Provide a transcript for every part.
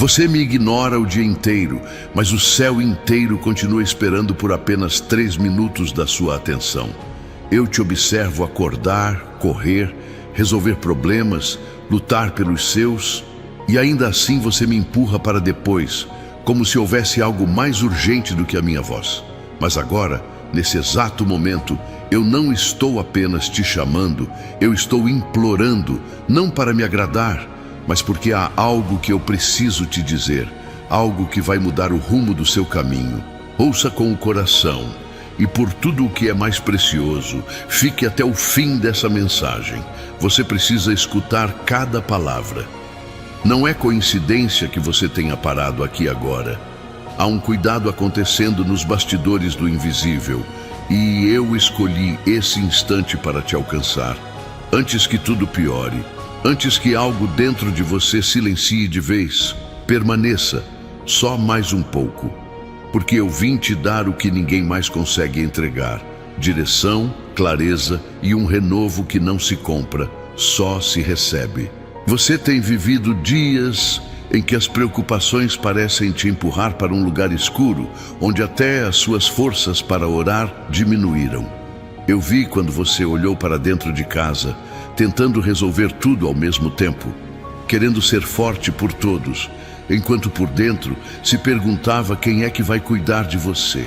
Você me ignora o dia inteiro, mas o céu inteiro continua esperando por apenas 3 minutos da sua atenção. Eu te observo acordar, correr, resolver problemas, lutar pelos seus, e ainda assim você me empurra para depois, como se houvesse algo mais urgente do que a minha voz. Mas agora, nesse exato momento, eu não estou apenas te chamando, eu estou implorando, não para me agradar, mas porque há algo que eu preciso te dizer, algo que vai mudar o rumo do seu caminho. Ouça com o coração, e por tudo o que é mais precioso, fique até o fim dessa mensagem. Você precisa escutar cada palavra. Não é coincidência que você tenha parado aqui agora. Há um cuidado acontecendo nos bastidores do invisível, e eu escolhi esse instante para te alcançar. Antes que tudo piore, antes que algo dentro de você silencie de vez, permaneça só mais um pouco, porque eu vim te dar o que ninguém mais consegue entregar: direção, clareza e um renovo que não se compra, só se recebe. Você tem vivido dias em que as preocupações parecem te empurrar para um lugar escuro, onde até as suas forças para orar diminuíram. Eu vi quando você olhou para dentro de casa, tentando resolver tudo ao mesmo tempo, querendo ser forte por todos, enquanto por dentro se perguntava quem é que vai cuidar de você.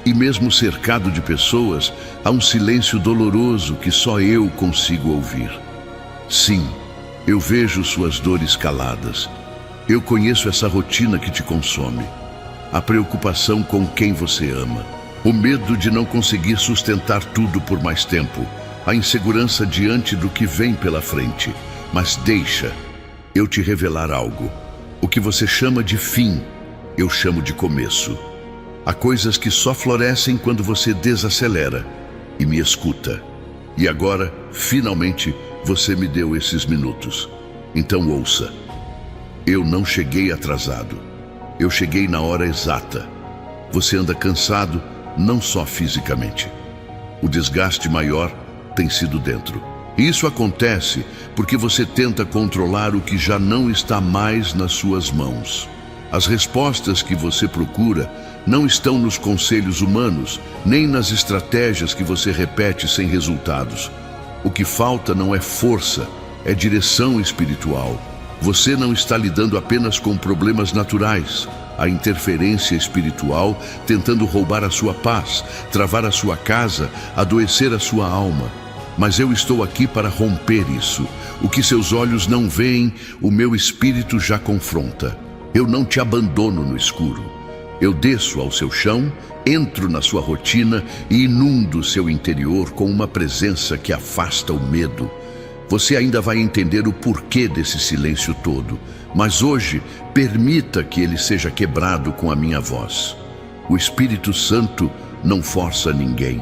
E mesmo cercado de pessoas, há um silêncio doloroso que só eu consigo ouvir. Sim, eu vejo suas dores caladas. Eu conheço essa rotina que te consome. A preocupação com quem você ama. O medo de não conseguir sustentar tudo por mais tempo. A insegurança diante do que vem pela frente. Mas deixa eu te revelar algo. O que você chama de fim, eu chamo de começo. Há coisas que só florescem quando você desacelera e me escuta. E agora, finalmente, você me deu esses minutos. Então ouça. Eu não cheguei atrasado. Eu cheguei na hora exata. Você anda cansado, não só fisicamente. O desgaste maior tem sido dentro. E isso acontece porque você tenta controlar o que já não está mais nas suas mãos. As respostas que você procura não estão nos conselhos humanos, nem nas estratégias que você repete sem resultados. O que falta não é força, é direção espiritual. Você não está lidando apenas com problemas naturais. A interferência espiritual tentando roubar a sua paz, travar a sua casa, adoecer a sua alma. Mas eu estou aqui para romper isso. O que seus olhos não veem, o meu espírito já confronta. Eu não te abandono no escuro. Eu desço ao seu chão, entro na sua rotina e inundo seu interior com uma presença que afasta o medo. Você ainda vai entender o porquê desse silêncio todo, mas hoje permita que ele seja quebrado com a minha voz. O Espírito Santo não força ninguém,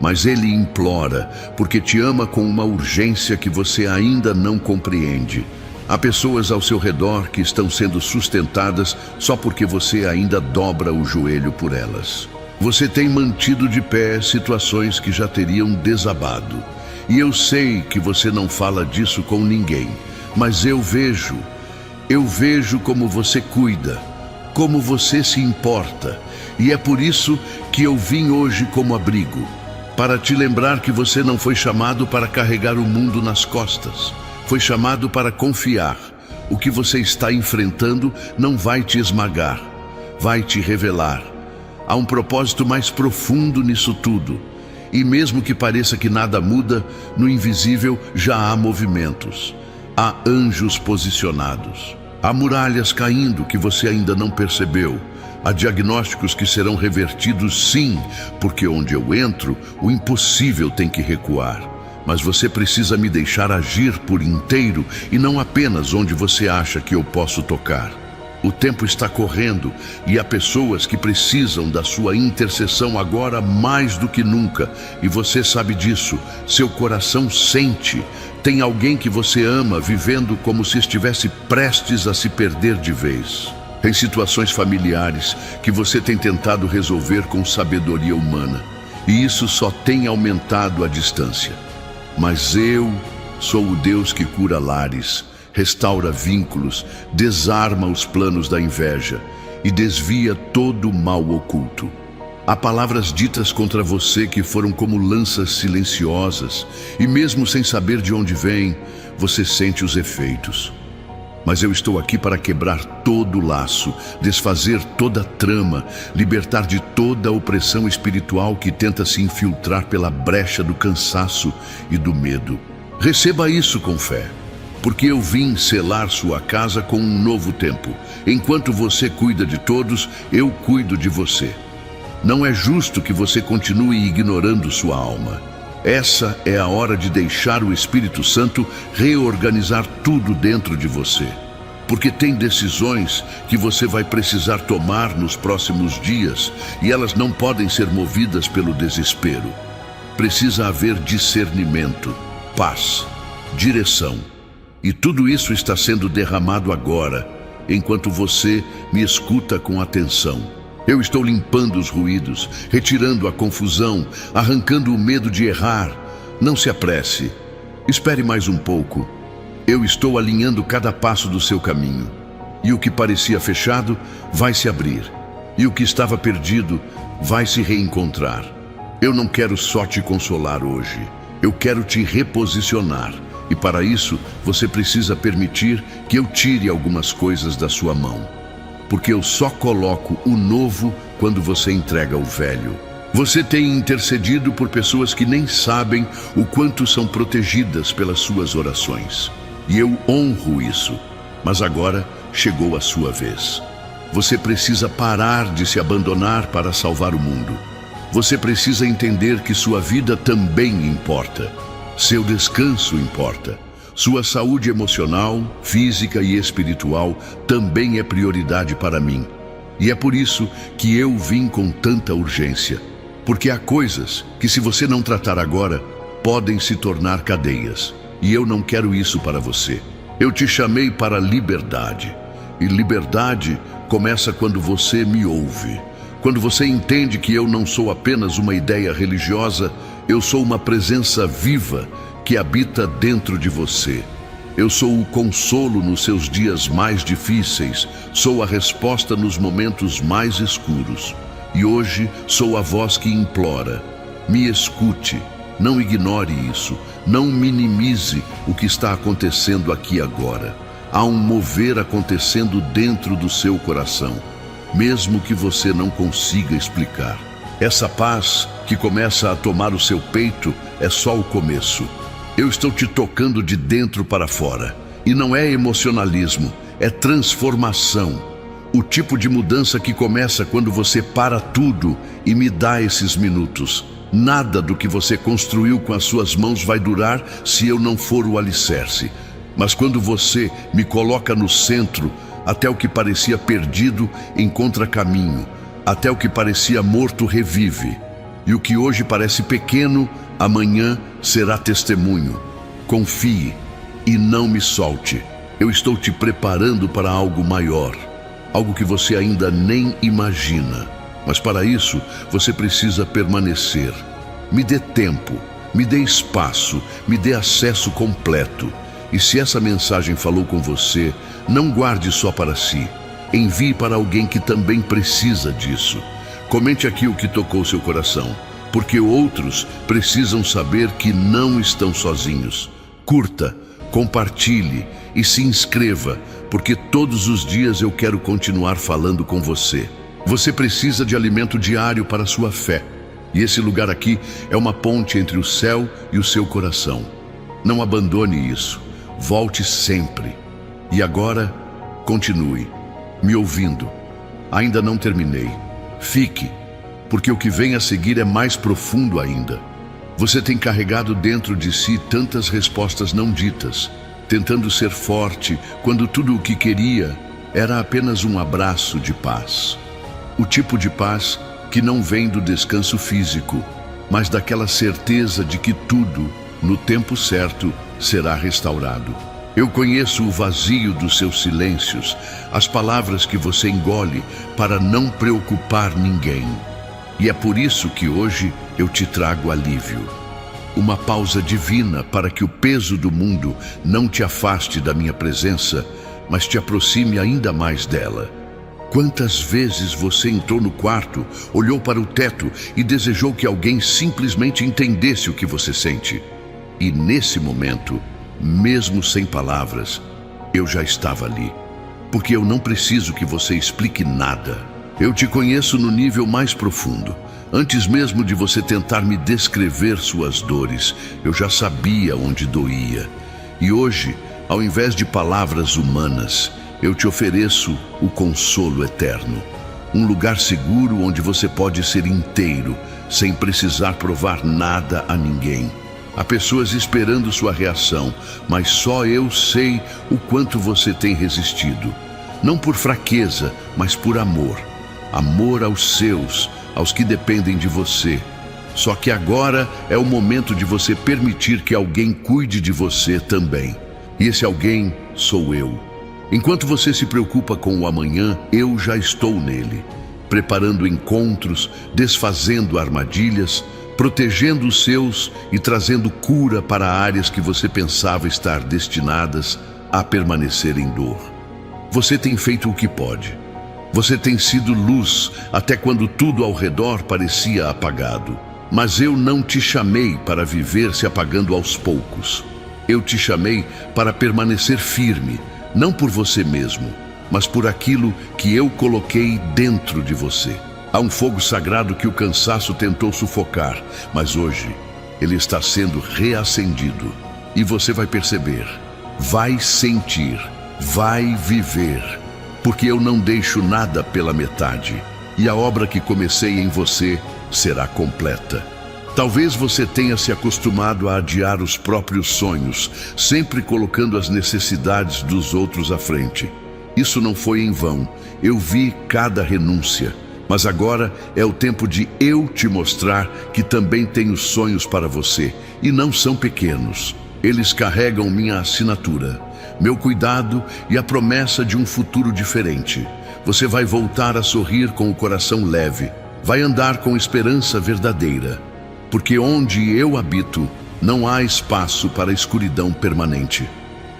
mas ele implora, porque te ama com uma urgência que você ainda não compreende. Há pessoas ao seu redor que estão sendo sustentadas só porque você ainda dobra o joelho por elas. Você tem mantido de pé situações que já teriam desabado. E eu sei que você não fala disso com ninguém, mas eu vejo como você cuida, como você se importa. E é por isso que eu vim hoje como abrigo, para te lembrar que você não foi chamado para carregar o mundo nas costas. Foi chamado para confiar. O que você está enfrentando não vai te esmagar, vai te revelar. Há um propósito mais profundo nisso tudo. E mesmo que pareça que nada muda, no invisível já há movimentos. Há anjos posicionados. Há muralhas caindo que você ainda não percebeu. Há diagnósticos que serão revertidos, sim, porque onde eu entro, o impossível tem que recuar. Mas você precisa me deixar agir por inteiro e não apenas onde você acha que eu posso tocar. O tempo está correndo e há pessoas que precisam da sua intercessão agora mais do que nunca. E você sabe disso, seu coração sente. Tem alguém que você ama vivendo como se estivesse prestes a se perder de vez. Tem situações familiares que você tem tentado resolver com sabedoria humana. E isso só tem aumentado a distância. Mas eu sou o Deus que cura lares, restaura vínculos, desarma os planos da inveja e desvia todo o mal oculto. Há palavras ditas contra você que foram como lanças silenciosas, e mesmo sem saber de onde vêm, você sente os efeitos. Mas eu estou aqui para quebrar todo o laço, desfazer toda a trama, libertar de toda a opressão espiritual que tenta se infiltrar pela brecha do cansaço e do medo. Receba isso com fé, porque eu vim selar sua casa com um novo tempo. Enquanto você cuida de todos, eu cuido de você. Não é justo que você continue ignorando sua alma. Essa é a hora de deixar o Espírito Santo reorganizar tudo dentro de você. Porque tem decisões que você vai precisar tomar nos próximos dias e elas não podem ser movidas pelo desespero. Precisa haver discernimento, paz, direção. E tudo isso está sendo derramado agora, enquanto você me escuta com atenção. Eu estou limpando os ruídos, retirando a confusão, arrancando o medo de errar. Não se apresse. Espere mais um pouco. Eu estou alinhando cada passo do seu caminho. E o que parecia fechado vai se abrir. E o que estava perdido vai se reencontrar. Eu não quero só te consolar hoje. Eu quero te reposicionar. E para isso, você precisa permitir que eu tire algumas coisas da sua mão. Porque eu só coloco o novo quando você entrega o velho. Você tem intercedido por pessoas que nem sabem o quanto são protegidas pelas suas orações. E eu honro isso. Mas agora chegou a sua vez. Você precisa parar de se abandonar para salvar o mundo. Você precisa entender que sua vida também importa. Seu descanso importa. Sua saúde emocional, física e espiritual também é prioridade para mim. E é por isso que eu vim com tanta urgência. Porque há coisas que, se você não tratar agora, podem se tornar cadeias. E eu não quero isso para você. Eu te chamei para liberdade. E liberdade começa quando você me ouve. Quando você entende que eu não sou apenas uma ideia religiosa, eu sou uma presença viva que habita dentro de você. Eu sou o consolo nos seus dias mais difíceis, sou a resposta nos momentos mais escuros. E hoje sou a voz que implora. Me escute, não ignore isso, não minimize o que está acontecendo aqui agora. Há um mover acontecendo dentro do seu coração, mesmo que você não consiga explicar. Essa paz que começa a tomar o seu peito é só o começo. Eu estou te tocando de dentro para fora. E não é emocionalismo, é transformação. O tipo de mudança que começa quando você para tudo e me dá esses minutos. Nada do que você construiu com as suas mãos vai durar se eu não for o alicerce. Mas quando você me coloca no centro, até o que parecia perdido encontra caminho. Até o que parecia morto revive. E o que hoje parece pequeno, amanhã será testemunho. Confie e não me solte. Eu estou te preparando para algo maior, algo que você ainda nem imagina. Mas para isso, você precisa permanecer. Me dê tempo, me dê espaço, me dê acesso completo. E se essa mensagem falou com você, não guarde só para si. Envie para alguém que também precisa disso. Comente aqui o que tocou seu coração, porque outros precisam saber que não estão sozinhos. Curta, compartilhe e se inscreva, porque todos os dias eu quero continuar falando com você. Você precisa de alimento diário para a sua fé. E esse lugar aqui é uma ponte entre o céu e o seu coração. Não abandone isso. Volte sempre. E agora, continue me ouvindo. Ainda não terminei. Fique, porque o que vem a seguir é mais profundo ainda. Você tem carregado dentro de si tantas respostas não ditas, tentando ser forte quando tudo o que queria era apenas um abraço de paz. O tipo de paz que não vem do descanso físico, mas daquela certeza de que tudo, no tempo certo, será restaurado. Eu conheço o vazio dos seus silêncios, as palavras que você engole para não preocupar ninguém. E é por isso que hoje eu te trago alívio. uma pausa divina para que o peso do mundo não te afaste da minha presença, mas te aproxime ainda mais dela. Quantas vezes você entrou no quarto, olhou para o teto e desejou que alguém simplesmente entendesse o que você sente? E nesse momento, mesmo sem palavras, eu já estava ali. Porque eu não preciso que você explique nada. Eu te conheço no nível mais profundo. Antes mesmo de você tentar me descrever suas dores, eu já sabia onde doía. E hoje, ao invés de palavras humanas, eu te ofereço o consolo eterno. Um lugar seguro onde você pode ser inteiro, sem precisar provar nada a ninguém. Há pessoas esperando sua reação, mas só eu sei o quanto você tem resistido. Não por fraqueza, mas por amor. Amor aos seus, aos que dependem de você. Só que agora é o momento de você permitir que alguém cuide de você também. E esse alguém sou eu. Enquanto você se preocupa com o amanhã, eu já estou nele, preparando encontros, desfazendo armadilhas, protegendo os seus e trazendo cura para áreas que você pensava estar destinadas a permanecer em dor. Você tem feito o que pode. Você tem sido luz até quando tudo ao redor parecia apagado. Mas eu não te chamei para viver se apagando aos poucos. Eu te chamei para permanecer firme, não por você mesmo, mas por aquilo que eu coloquei dentro de você. Há um fogo sagrado que o cansaço tentou sufocar, mas hoje ele está sendo reacendido. E você vai perceber, vai sentir, vai viver, porque eu não deixo nada pela metade. E a obra que comecei em você será completa. Talvez você tenha se acostumado a adiar os próprios sonhos, sempre colocando as necessidades dos outros à frente. Isso não foi em vão. Eu vi cada renúncia. Mas agora é o tempo de eu te mostrar que também tenho sonhos para você, e não são pequenos. Eles carregam minha assinatura, meu cuidado e a promessa de um futuro diferente. Você vai voltar a sorrir com o coração leve, vai andar com esperança verdadeira, porque onde eu habito, não há espaço para escuridão permanente.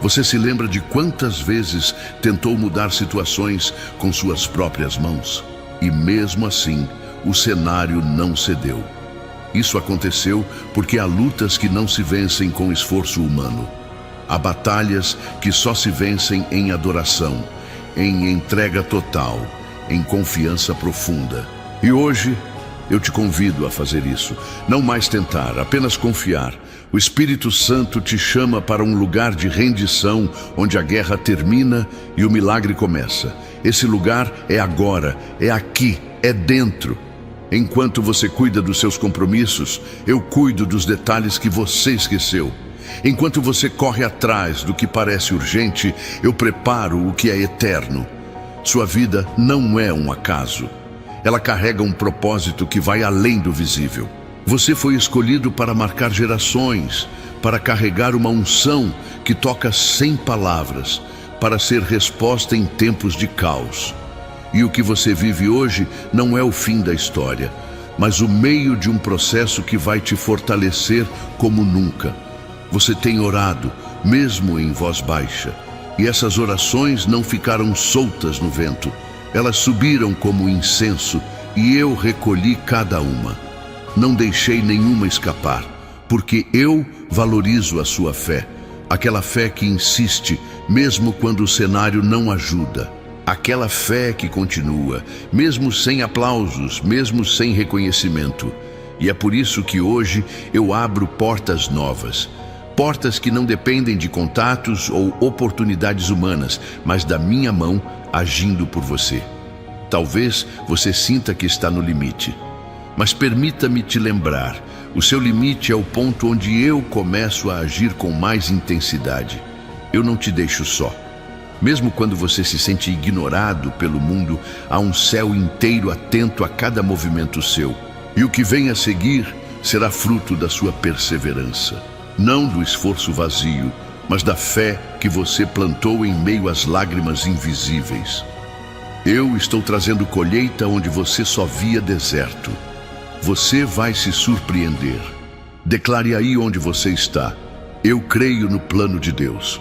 Você se lembra de quantas vezes tentou mudar situações com suas próprias mãos? E mesmo assim, o cenário não cedeu. Isso aconteceu porque há lutas que não se vencem com esforço humano. Há batalhas que só se vencem em adoração, em entrega total, em confiança profunda. E hoje, eu te convido a fazer isso. Não mais tentar, apenas confiar. O Espírito Santo te chama para um lugar de rendição, onde a guerra termina e o milagre começa. Esse lugar é agora, é aqui, é dentro. Enquanto você cuida dos seus compromissos, eu cuido dos detalhes que você esqueceu. Enquanto você corre atrás do que parece urgente, eu preparo o que é eterno. Sua vida não é um acaso. Ela carrega um propósito que vai além do visível. Você foi escolhido para marcar gerações, para carregar uma unção que toca sem palavras, para ser resposta em tempos de caos. E o que você vive hoje não é o fim da história, mas o meio de um processo que vai te fortalecer como nunca. Você tem orado, mesmo em voz baixa, e essas orações não ficaram soltas no vento. Elas subiram como incenso e eu recolhi cada uma. Não deixei nenhuma escapar, porque eu valorizo a sua fé. Aquela fé que insiste, mesmo quando o cenário não ajuda. Aquela fé que continua, mesmo sem aplausos, mesmo sem reconhecimento. E é por isso que hoje eu abro portas novas. Portas que não dependem de contatos ou oportunidades humanas, mas da minha mão agindo por você. Talvez você sinta que está no limite. Mas permita-me te lembrar, o seu limite é o ponto onde eu começo a agir com mais intensidade. Eu não te deixo só. Mesmo quando você se sente ignorado pelo mundo, há um céu inteiro atento a cada movimento seu. E o que vem a seguir será fruto da sua perseverança. Não do esforço vazio, mas da fé que você plantou em meio às lágrimas invisíveis. Eu estou trazendo colheita onde você só via deserto. Você vai se surpreender. Declare aí onde você está: eu creio no plano de Deus.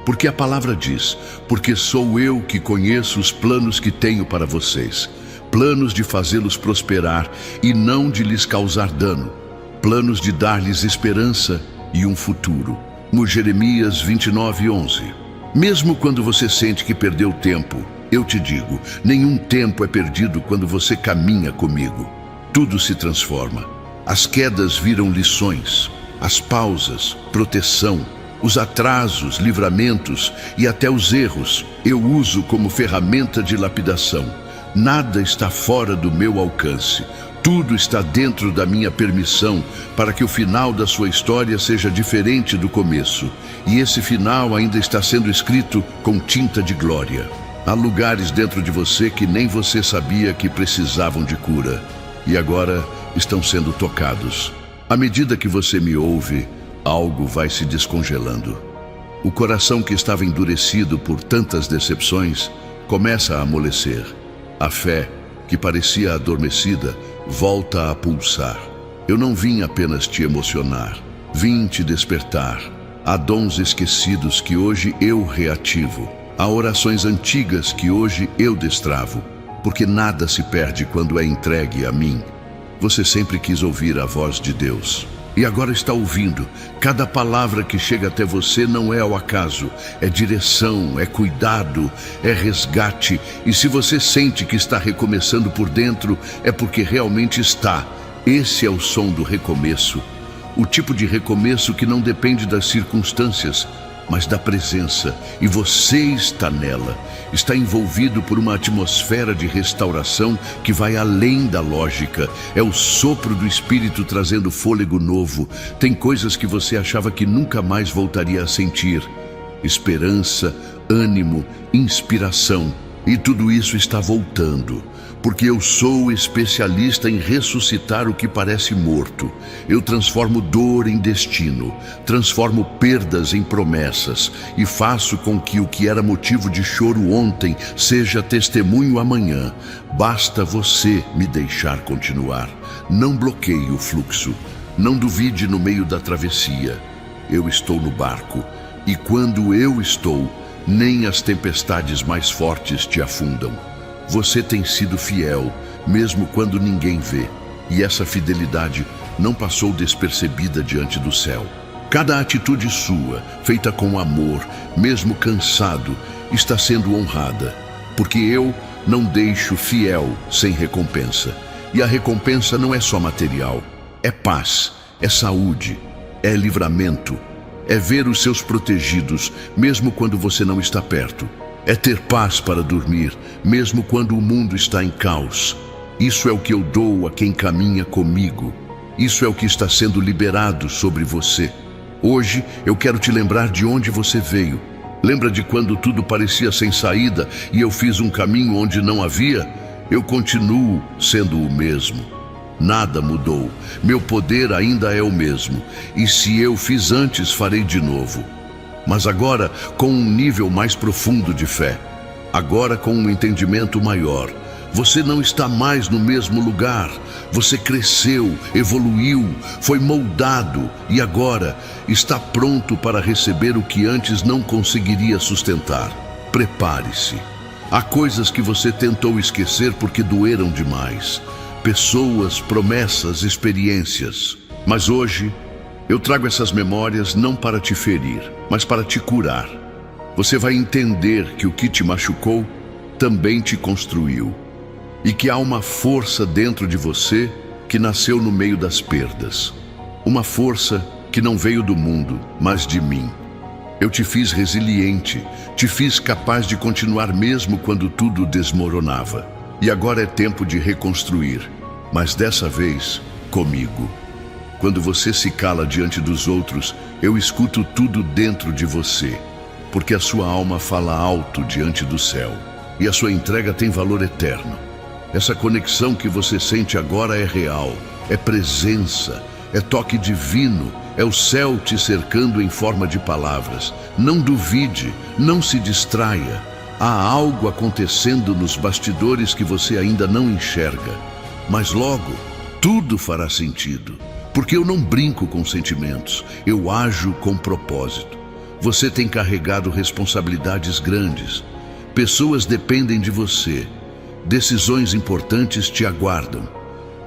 Porque a palavra diz: porque sou eu que conheço os planos que tenho para vocês, planos de fazê-los prosperar e não de lhes causar dano, planos de dar-lhes esperança e um futuro. No Jeremias 29:11. Mesmo quando você sente que perdeu tempo, eu te digo, nenhum tempo é perdido quando você caminha comigo. Tudo se transforma. As quedas viram lições, as pausas, proteção, os atrasos, livramentos e até os erros eu uso como ferramenta de lapidação. Nada está fora do meu alcance. Tudo está dentro da minha permissão para que o final da sua história seja diferente do começo. E esse final ainda está sendo escrito com tinta de glória. Há lugares dentro de você que nem você sabia que precisavam de cura. E agora estão sendo tocados. À medida que você me ouve, algo vai se descongelando. O coração que estava endurecido por tantas decepções começa a amolecer. A fé, que parecia adormecida, volta a pulsar. Eu não vim apenas te emocionar, vim te despertar. Há dons esquecidos que hoje eu reativo. Há orações antigas que hoje eu destravo. Porque nada se perde quando é entregue a mim. Você sempre quis ouvir a voz de Deus. E agora está ouvindo. Cada palavra que chega até você não é ao acaso. É direção, é cuidado, é resgate. E se você sente que está recomeçando por dentro, é porque realmente está. Esse é o som do recomeço. O tipo de recomeço que não depende das circunstâncias, mas da presença. E você está nela. Está envolvido por uma atmosfera de restauração que vai além da lógica. É o sopro do Espírito trazendo fôlego novo. Tem coisas que você achava que nunca mais voltaria a sentir. Esperança, ânimo, inspiração. E tudo isso está voltando. Porque eu sou especialista em ressuscitar o que parece morto. Eu transformo dor em destino, transformo perdas em promessas e faço com que o que era motivo de choro ontem seja testemunho amanhã. Basta você me deixar continuar. Não bloqueie o fluxo. Não duvide no meio da travessia. Eu estou no barco e quando eu estou, nem as tempestades mais fortes te afundam. Você tem sido fiel, mesmo quando ninguém vê. E essa fidelidade não passou despercebida diante do céu. Cada atitude sua, feita com amor, mesmo cansado, está sendo honrada. Porque eu não deixo fiel sem recompensa. E a recompensa não é só material. É paz, é saúde, é livramento. É ver os seus protegidos, mesmo quando você não está perto. É ter paz para dormir, mesmo quando o mundo está em caos. Isso é o que eu dou a quem caminha comigo. Isso é o que está sendo liberado sobre você. Hoje eu quero te lembrar de onde você veio. Lembra de quando tudo parecia sem saída e eu fiz um caminho onde não havia? Eu continuo sendo o mesmo. Nada mudou. Meu poder ainda é o mesmo. E se eu fiz antes, farei de novo. Mas agora com um nível mais profundo de fé. Agora com um entendimento maior. Você não está mais no mesmo lugar. Você cresceu, evoluiu, foi moldado e agora está pronto para receber o que antes não conseguiria sustentar. Prepare-se. Há coisas que você tentou esquecer porque doeram demais. Pessoas, promessas, experiências. Mas hoje eu trago essas memórias não para te ferir, mas para te curar. Você vai entender que o que te machucou também te construiu. E que há uma força dentro de você que nasceu no meio das perdas. Uma força que não veio do mundo, mas de mim. Eu te fiz resiliente, te fiz capaz de continuar mesmo quando tudo desmoronava. E agora é tempo de reconstruir, mas dessa vez comigo. Quando você se cala diante dos outros, eu escuto tudo dentro de você, porque a sua alma fala alto diante do céu, e a sua entrega tem valor eterno. Essa conexão que você sente agora é real, é presença, é toque divino, é o céu te cercando em forma de palavras. Não duvide, não se distraia. Há algo acontecendo nos bastidores que você ainda não enxerga, mas logo tudo fará sentido. Porque eu não brinco com sentimentos, eu ajo com propósito. Você tem carregado responsabilidades grandes. Pessoas dependem de você. Decisões importantes te aguardam.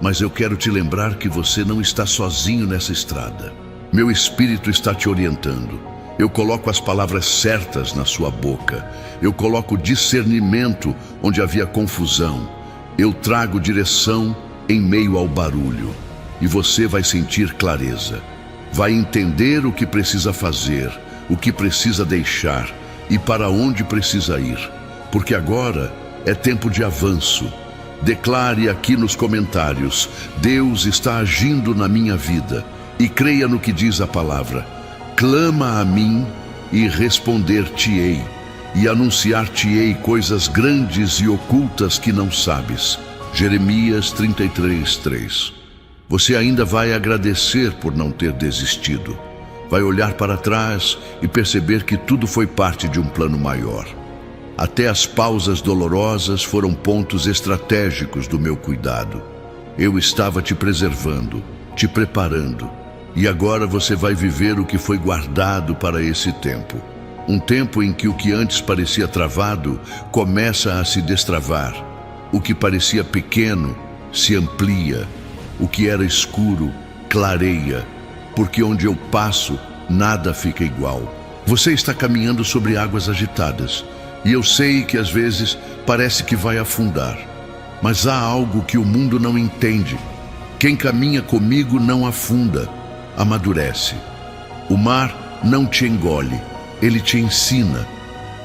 Mas eu quero te lembrar que você não está sozinho nessa estrada. Meu espírito está te orientando. Eu coloco as palavras certas na sua boca. Eu coloco discernimento onde havia confusão. Eu trago direção em meio ao barulho. E você vai sentir clareza. Vai entender o que precisa fazer, o que precisa deixar e para onde precisa ir. Porque agora é tempo de avanço. Declare aqui nos comentários: Deus está agindo na minha vida. E creia no que diz a palavra. Clama a mim e responder-te-ei. E anunciar-te-ei coisas grandes e ocultas que não sabes. Jeremias 33:3. Você ainda vai agradecer por não ter desistido. Vai olhar para trás e perceber que tudo foi parte de um plano maior. Até as pausas dolorosas foram pontos estratégicos do meu cuidado. Eu estava te preservando, te preparando. E agora você vai viver o que foi guardado para esse tempo. Um tempo em que o que antes parecia travado começa a se destravar. O que parecia pequeno se amplia. O que era escuro clareia. Porque onde eu passo, nada fica igual. Você está caminhando sobre águas agitadas. E eu sei que às vezes parece que vai afundar. Mas há algo que o mundo não entende. Quem caminha comigo não afunda, amadurece. O mar não te engole, ele te ensina.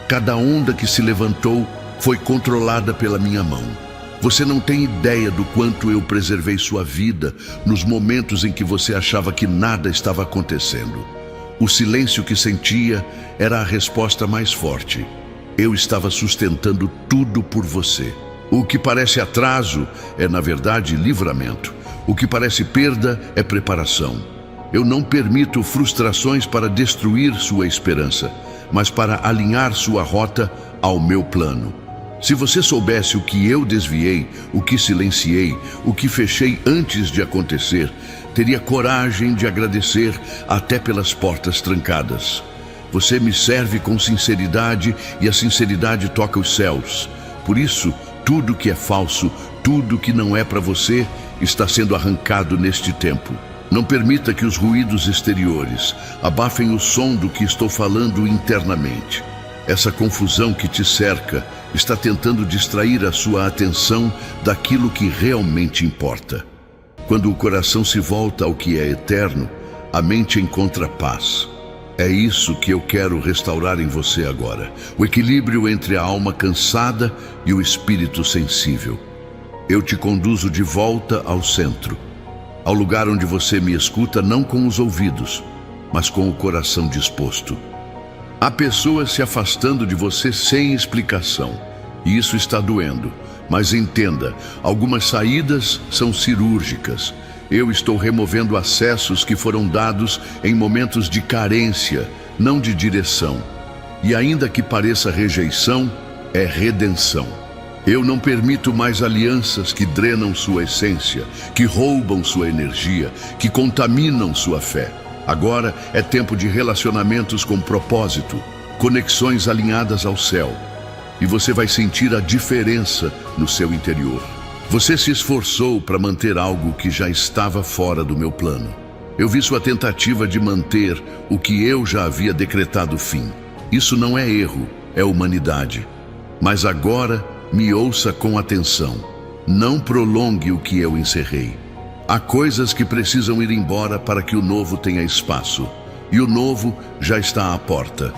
Cada onda que se levantou foi controlada pela minha mão. Você não tem ideia do quanto eu preservei sua vida nos momentos em que você achava que nada estava acontecendo. O silêncio que sentia era a resposta mais forte. Eu estava sustentando tudo por você. O que parece atraso é, na verdade, livramento. O que parece perda é preparação. Eu não permito frustrações para destruir sua esperança, mas para alinhar sua rota ao meu plano. Se você soubesse o que eu desviei, o que silenciei, o que fechei antes de acontecer, teria coragem de agradecer até pelas portas trancadas. Você me serve com sinceridade e a sinceridade toca os céus. Por isso, tudo que é falso, tudo que não é para você, está sendo arrancado neste tempo. Não permita que os ruídos exteriores abafem o som do que estou falando internamente. Essa confusão que te cerca está tentando distrair a sua atenção daquilo que realmente importa. Quando o coração se volta ao que é eterno, a mente encontra paz. É isso que eu quero restaurar em você agora. O equilíbrio entre a alma cansada e o espírito sensível. Eu te conduzo de volta ao centro, ao lugar onde você me escuta não com os ouvidos, mas com o coração disposto. Há pessoas se afastando de você sem explicação, e isso está doendo. Mas entenda, algumas saídas são cirúrgicas. Eu estou removendo acessos que foram dados em momentos de carência, não de direção. E ainda que pareça rejeição, é redenção. Eu não permito mais alianças que drenam sua essência, que roubam sua energia, que contaminam sua fé. Agora é tempo de relacionamentos com propósito, conexões alinhadas ao céu. E você vai sentir a diferença no seu interior. Você se esforçou para manter algo que já estava fora do meu plano. Eu vi sua tentativa de manter o que eu já havia decretado fim. Isso não é erro, é humanidade. Mas agora me ouça com atenção. Não prolongue o que eu encerrei. Há coisas que precisam ir embora para que o novo tenha espaço. E o novo já está à porta.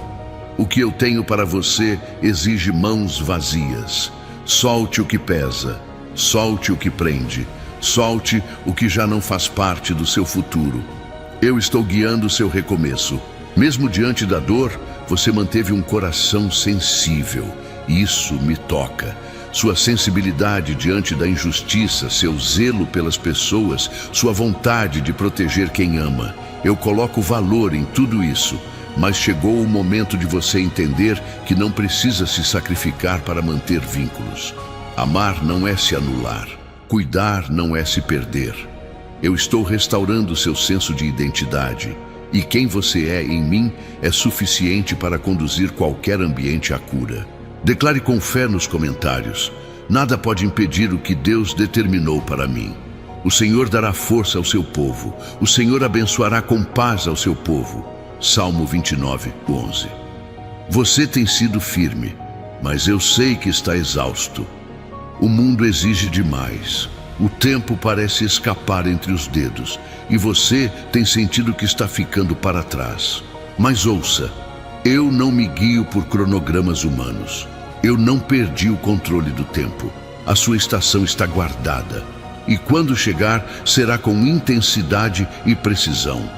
O que eu tenho para você exige mãos vazias. Solte o que pesa. Solte o que prende. Solte o que já não faz parte do seu futuro. Eu estou guiando o seu recomeço. Mesmo diante da dor, você manteve um coração sensível. Isso me toca. Sua sensibilidade diante da injustiça, seu zelo pelas pessoas, sua vontade de proteger quem ama. Eu coloco valor em tudo isso, mas chegou o momento de você entender que não precisa se sacrificar para manter vínculos. Amar não é se anular, cuidar não é se perder. Eu estou restaurando seu senso de identidade. E quem você é em mim é suficiente para conduzir qualquer ambiente à cura. Declare com fé nos comentários: nada pode impedir o que Deus determinou para mim. O Senhor dará força ao seu povo. O Senhor abençoará com paz ao seu povo. Salmo 29:11. Você tem sido firme, mas eu sei que está exausto. O mundo exige demais. O tempo parece escapar entre os dedos e você tem sentido que está ficando para trás. Mas ouça, eu não me guio por cronogramas humanos. Eu não perdi o controle do tempo. A sua estação está guardada. E quando chegar, será com intensidade e precisão.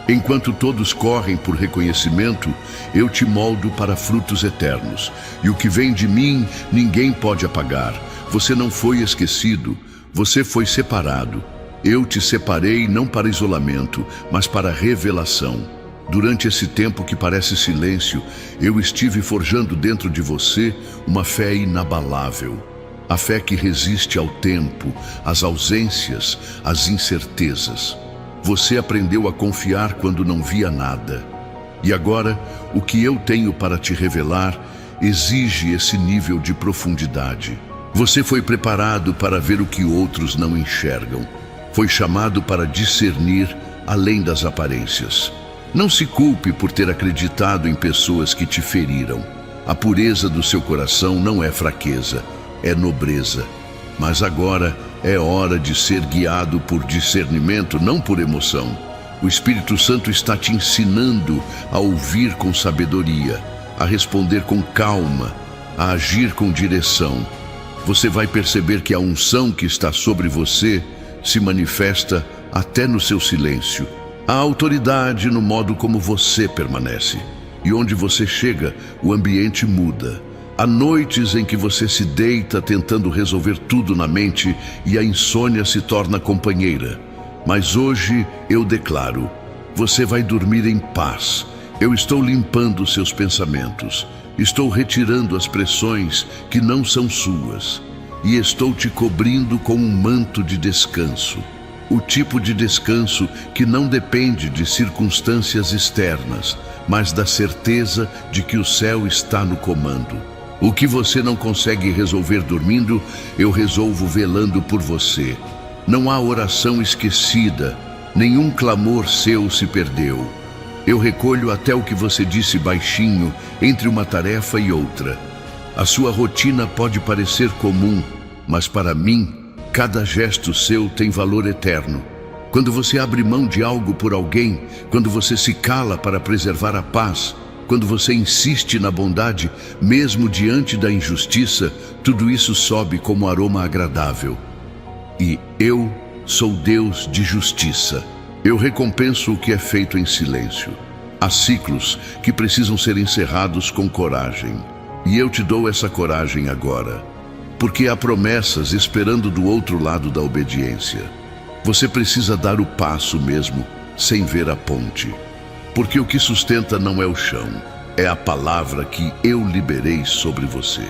Enquanto todos correm por reconhecimento, eu te moldo para frutos eternos. E o que vem de mim, ninguém pode apagar. Você não foi esquecido, você foi separado. Eu te separei não para isolamento, mas para revelação. Durante esse tempo que parece silêncio, eu estive forjando dentro de você uma fé inabalável. A fé que resiste ao tempo, às ausências, às incertezas. Você aprendeu a confiar quando não via nada. E agora, o que eu tenho para te revelar exige esse nível de profundidade. Você foi preparado para ver o que outros não enxergam. Foi chamado para discernir além das aparências. Não se culpe por ter acreditado em pessoas que te feriram. A pureza do seu coração não é fraqueza, é nobreza. Mas agora é hora de ser guiado por discernimento, não por emoção. O Espírito Santo está te ensinando a ouvir com sabedoria, a responder com calma, a agir com direção. Você vai perceber que a unção que está sobre você se manifesta até no seu silêncio. Há autoridade no modo como você permanece. E onde você chega, o ambiente muda. Há noites em que você se deita tentando resolver tudo na mente e a insônia se torna companheira. Mas hoje eu declaro, você vai dormir em paz. Eu estou limpando seus pensamentos. Estou retirando as pressões que não são suas. E estou te cobrindo com um manto de descanso. O tipo de descanso que não depende de circunstâncias externas, mas da certeza de que o céu está no comando. O que você não consegue resolver dormindo, eu resolvo velando por você. Não há oração esquecida, nenhum clamor seu se perdeu. Eu recolho até o que você disse baixinho entre uma tarefa e outra. A sua rotina pode parecer comum, mas para mim, cada gesto seu tem valor eterno. Quando você abre mão de algo por alguém, quando você se cala para preservar a paz, quando você insiste na bondade, mesmo diante da injustiça, tudo isso sobe como aroma agradável. E eu sou Deus de justiça. Eu recompenso o que é feito em silêncio. Há ciclos que precisam ser encerrados com coragem. E eu te dou essa coragem agora. Porque há promessas esperando do outro lado da obediência. Você precisa dar o passo mesmo, sem ver a ponte. Porque o que sustenta não é o chão, é a palavra que eu liberei sobre você.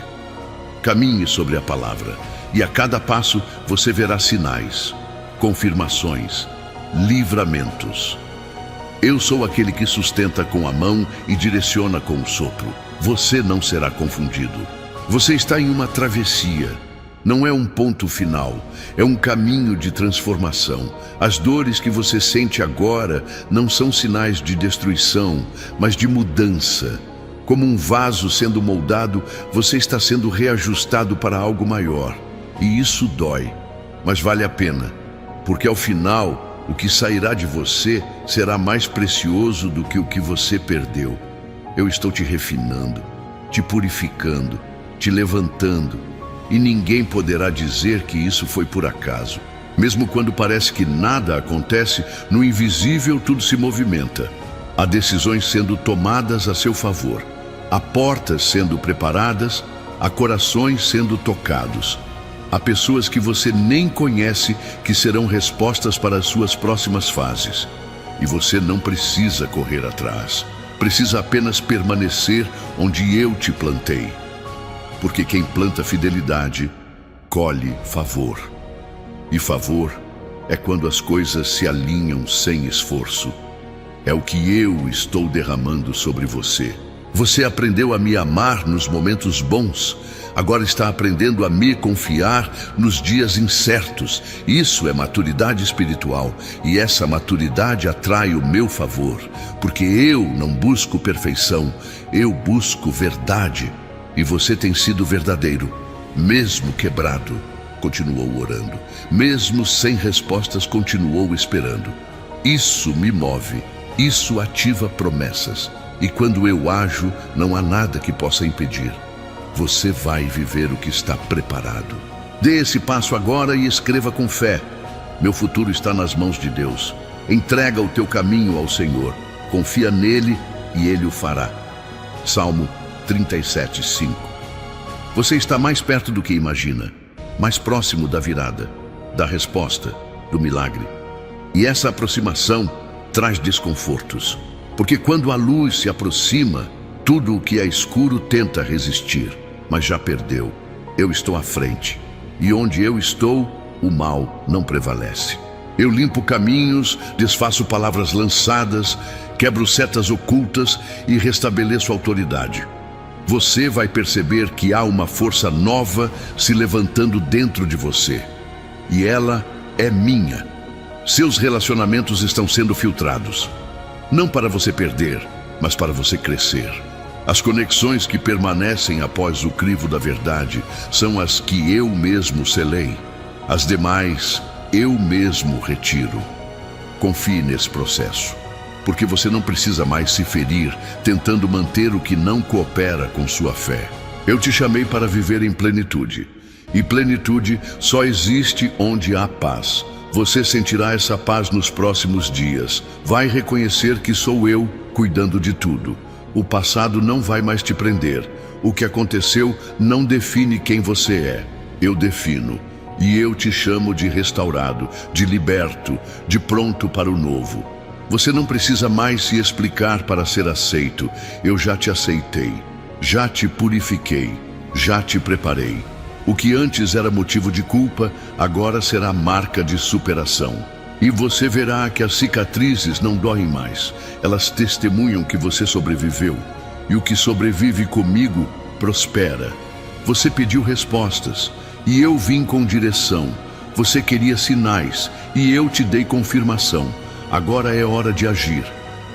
Caminhe sobre a palavra, e a cada passo você verá sinais, confirmações, livramentos. Eu sou aquele que sustenta com a mão e direciona com o sopro. Você não será confundido. Você está em uma travessia. Não é um ponto final, é um caminho de transformação. As dores que você sente agora não são sinais de destruição, mas de mudança. Como um vaso sendo moldado, você está sendo reajustado para algo maior. E isso dói, mas vale a pena, porque ao final, o que sairá de você será mais precioso do que o que você perdeu. Eu estou te refinando, te purificando, te levantando. E ninguém poderá dizer que isso foi por acaso. Mesmo quando parece que nada acontece, no invisível tudo se movimenta. Há decisões sendo tomadas a seu favor. Há portas sendo preparadas, há corações sendo tocados. Há pessoas que você nem conhece que serão respostas para as suas próximas fases. E você não precisa correr atrás. Precisa apenas permanecer onde eu te plantei. Porque quem planta fidelidade, colhe favor. E favor é quando as coisas se alinham sem esforço. É o que eu estou derramando sobre você. Você aprendeu a me amar nos momentos bons, agora está aprendendo a me confiar nos dias incertos. Isso é maturidade espiritual, e essa maturidade atrai o meu favor, porque eu não busco perfeição, eu busco verdade. E você tem sido verdadeiro, mesmo quebrado, continuou orando. Mesmo sem respostas, continuou esperando. Isso me move, isso ativa promessas. E quando eu ajo, não há nada que possa impedir. Você vai viver o que está preparado. Dê esse passo agora e escreva com fé. Meu futuro está nas mãos de Deus. Entrega o teu caminho ao Senhor. Confia nele e ele o fará. Salmo 37:5. Você está mais perto do que imagina, mais próximo da virada, da resposta, do milagre. E essa aproximação traz desconfortos, porque quando a luz se aproxima, tudo o que é escuro tenta resistir, mas já perdeu. Eu estou à frente, e onde eu estou, o mal não prevalece. Eu limpo caminhos, desfaço palavras lançadas, quebro setas ocultas e restabeleço autoridade. Você vai perceber que há uma força nova se levantando dentro de você, e ela é minha. Seus relacionamentos estão sendo filtrados, não para você perder, mas para você crescer. As conexões que permanecem após o crivo da verdade são as que eu mesmo selei. As demais, eu mesmo retiro. Confie nesse processo, porque você não precisa mais se ferir tentando manter o que não coopera com sua fé. Eu te chamei para viver em plenitude, e plenitude só existe onde há paz. Você sentirá essa paz nos próximos dias. Vai reconhecer que sou eu cuidando de tudo. O passado não vai mais te prender. O que aconteceu não define quem você é. Eu defino. E eu te chamo de restaurado, de liberto, de pronto para o novo. Você não precisa mais se explicar para ser aceito. Eu já te aceitei, já te purifiquei, já te preparei. O que antes era motivo de culpa, agora será marca de superação. E você verá que as cicatrizes não doem mais. Elas testemunham que você sobreviveu. E o que sobrevive comigo prospera. Você pediu respostas, e eu vim com direção. Você queria sinais, e eu te dei confirmação. Agora é hora de agir.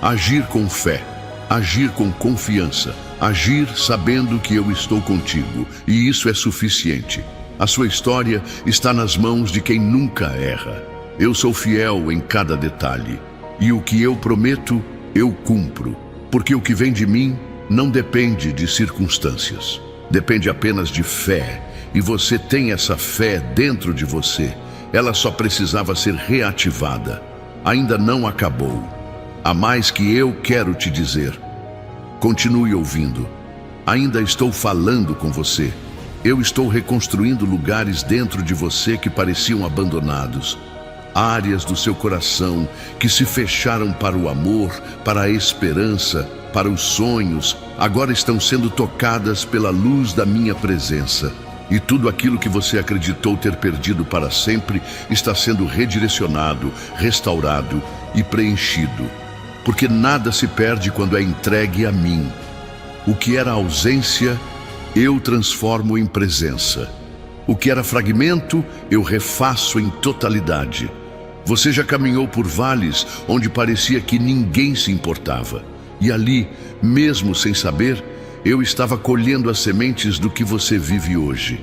Agir com fé, agir com confiança, agir sabendo que eu estou contigo, e isso é suficiente. A sua história está nas mãos de quem nunca erra. Eu sou fiel em cada detalhe, e o que eu prometo, eu cumpro, porque o que vem de mim não depende de circunstâncias, depende apenas de fé, e você tem essa fé dentro de você. Ela só precisava ser reativada. Ainda não acabou. Há mais que eu quero te dizer. Continue ouvindo. Ainda estou falando com você. Eu estou reconstruindo lugares dentro de você que pareciam abandonados. Áreas do seu coração que se fecharam para o amor, para a esperança, para os sonhos, agora estão sendo tocadas pela luz da minha presença. E tudo aquilo que você acreditou ter perdido para sempre está sendo redirecionado, restaurado e preenchido. Porque nada se perde quando é entregue a mim. O que era ausência, eu transformo em presença. O que era fragmento, eu refaço em totalidade. Você já caminhou por vales onde parecia que ninguém se importava. E ali, mesmo sem saber, eu estava colhendo as sementes do que você vive hoje.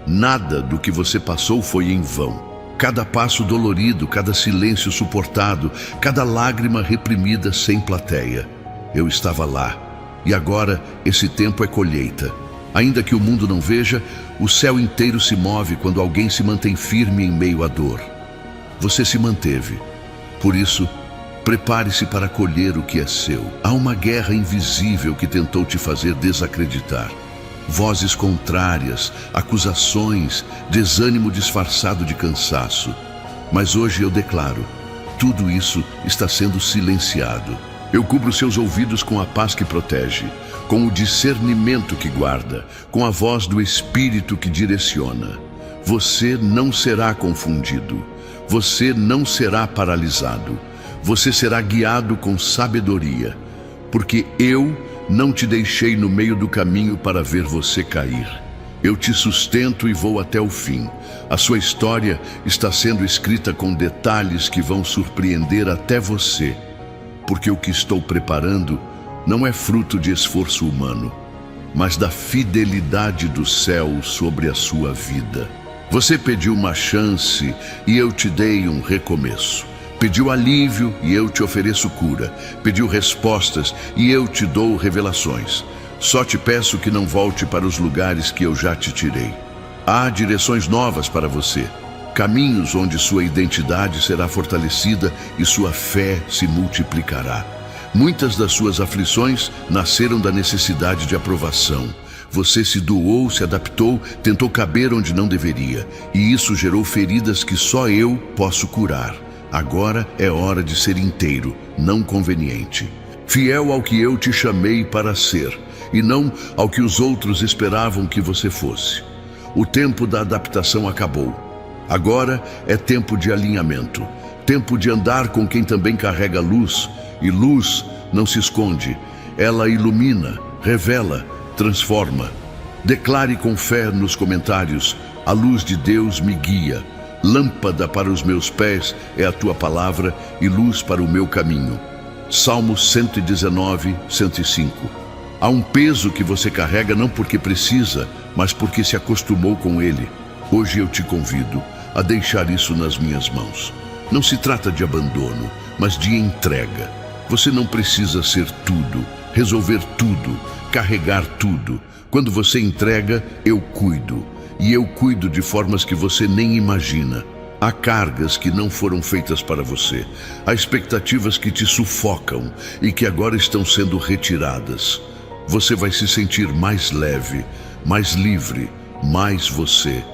Nada do que você passou foi em vão. Cada passo dolorido, cada silêncio suportado, cada lágrima reprimida sem plateia. Eu estava lá. E agora esse tempo é colheita. Ainda que o mundo não veja, o céu inteiro se move quando alguém se mantém firme em meio à dor. Você se manteve. Por isso, prepare-se para colher o que é seu. Há uma guerra invisível que tentou te fazer desacreditar. Vozes contrárias, acusações, desânimo disfarçado de cansaço. Mas hoje eu declaro, tudo isso está sendo silenciado. Eu cubro seus ouvidos com a paz que protege, com o discernimento que guarda, com a voz do Espírito que direciona. Você não será confundido. você não será paralisado. Você será guiado com sabedoria, porque eu não te deixei no meio do caminho para ver você cair. Eu te sustento e vou até o fim. A sua história está sendo escrita com detalhes que vão surpreender até você, porque o que estou preparando não é fruto de esforço humano, mas da fidelidade do céu sobre a sua vida. Você pediu uma chance e eu te dei um recomeço. Pediu alívio e eu te ofereço cura. Pediu respostas e eu te dou revelações. Só te peço que não volte para os lugares que eu já te tirei. Há direções novas para você, caminhos onde sua identidade será fortalecida e sua fé se multiplicará. Muitas das suas aflições nasceram da necessidade de aprovação. Você se doou, se adaptou, tentou caber onde não deveria, e isso gerou feridas que só eu posso curar. Agora é hora de ser inteiro, não conveniente. Fiel ao que eu te chamei para ser, e não ao que os outros esperavam que você fosse. O tempo da adaptação acabou. Agora é tempo de alinhamento, tempo de andar com quem também carrega luz, e luz não se esconde, ela ilumina, revela, transforma. Declare com fé nos comentários: a luz de Deus me guia. Lâmpada para os meus pés é a tua palavra e luz para o meu caminho. Salmo 119, 105. Há um peso que você carrega não porque precisa, mas porque se acostumou com ele. Hoje eu te convido a deixar isso nas minhas mãos. Não se trata de abandono, mas de entrega. Você não precisa ser tudo, resolver tudo, carregar tudo. Quando você entrega, eu cuido. E eu cuido de formas que você nem imagina. Há cargas que não foram feitas para você. Há expectativas que te sufocam e que agora estão sendo retiradas. Você vai se sentir mais leve, mais livre, mais você.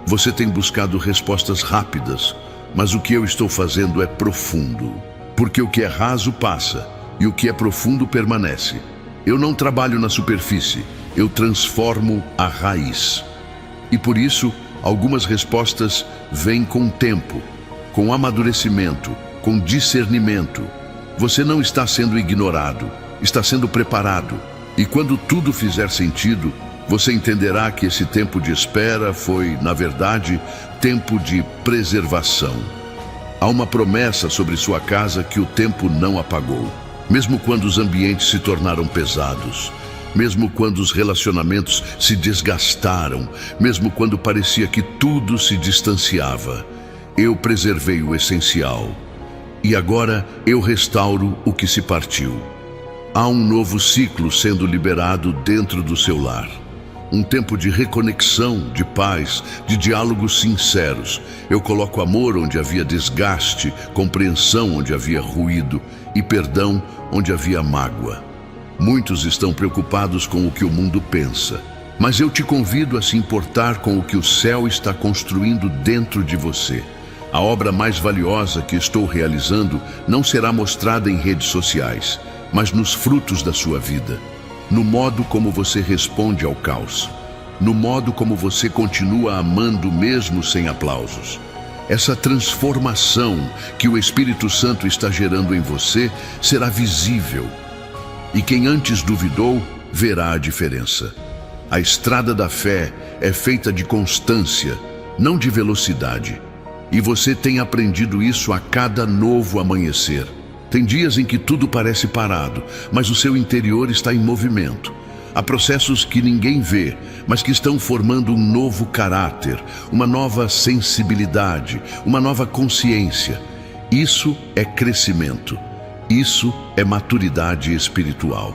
Você tem buscado respostas rápidas, mas o que eu estou fazendo é profundo. Porque o que é raso passa e o que é profundo permanece. Eu não trabalho na superfície, eu transformo a raiz. E por isso, algumas respostas vêm com tempo, com amadurecimento, com discernimento. Você não está sendo ignorado, está sendo preparado. E quando tudo fizer sentido, você entenderá que esse tempo de espera foi, na verdade, tempo de preservação. Há uma promessa sobre sua casa que o tempo não apagou. Mesmo quando os ambientes se tornaram pesados, mesmo quando os relacionamentos se desgastaram, mesmo quando parecia que tudo se distanciava, eu preservei o essencial. E agora eu restauro o que se partiu. Há um novo ciclo sendo liberado dentro do seu lar. Um tempo de reconexão, de paz, de diálogos sinceros. Eu coloco amor onde havia desgaste, compreensão onde havia ruído e perdão onde havia mágoa. Muitos estão preocupados com o que o mundo pensa, mas eu te convido a se importar com o que o céu está construindo dentro de você. A obra mais valiosa que estou realizando não será mostrada em redes sociais, mas nos frutos da sua vida, no modo como você responde ao caos, no modo como você continua amando mesmo sem aplausos. Essa transformação que o Espírito Santo está gerando em você será visível. E quem antes duvidou, verá a diferença. A estrada da fé é feita de constância, não de velocidade. E você tem aprendido isso a cada novo amanhecer. Tem dias em que tudo parece parado, mas o seu interior está em movimento. Há processos que ninguém vê, mas que estão formando um novo caráter, uma nova sensibilidade, uma nova consciência. Isso é crescimento. Isso é maturidade espiritual.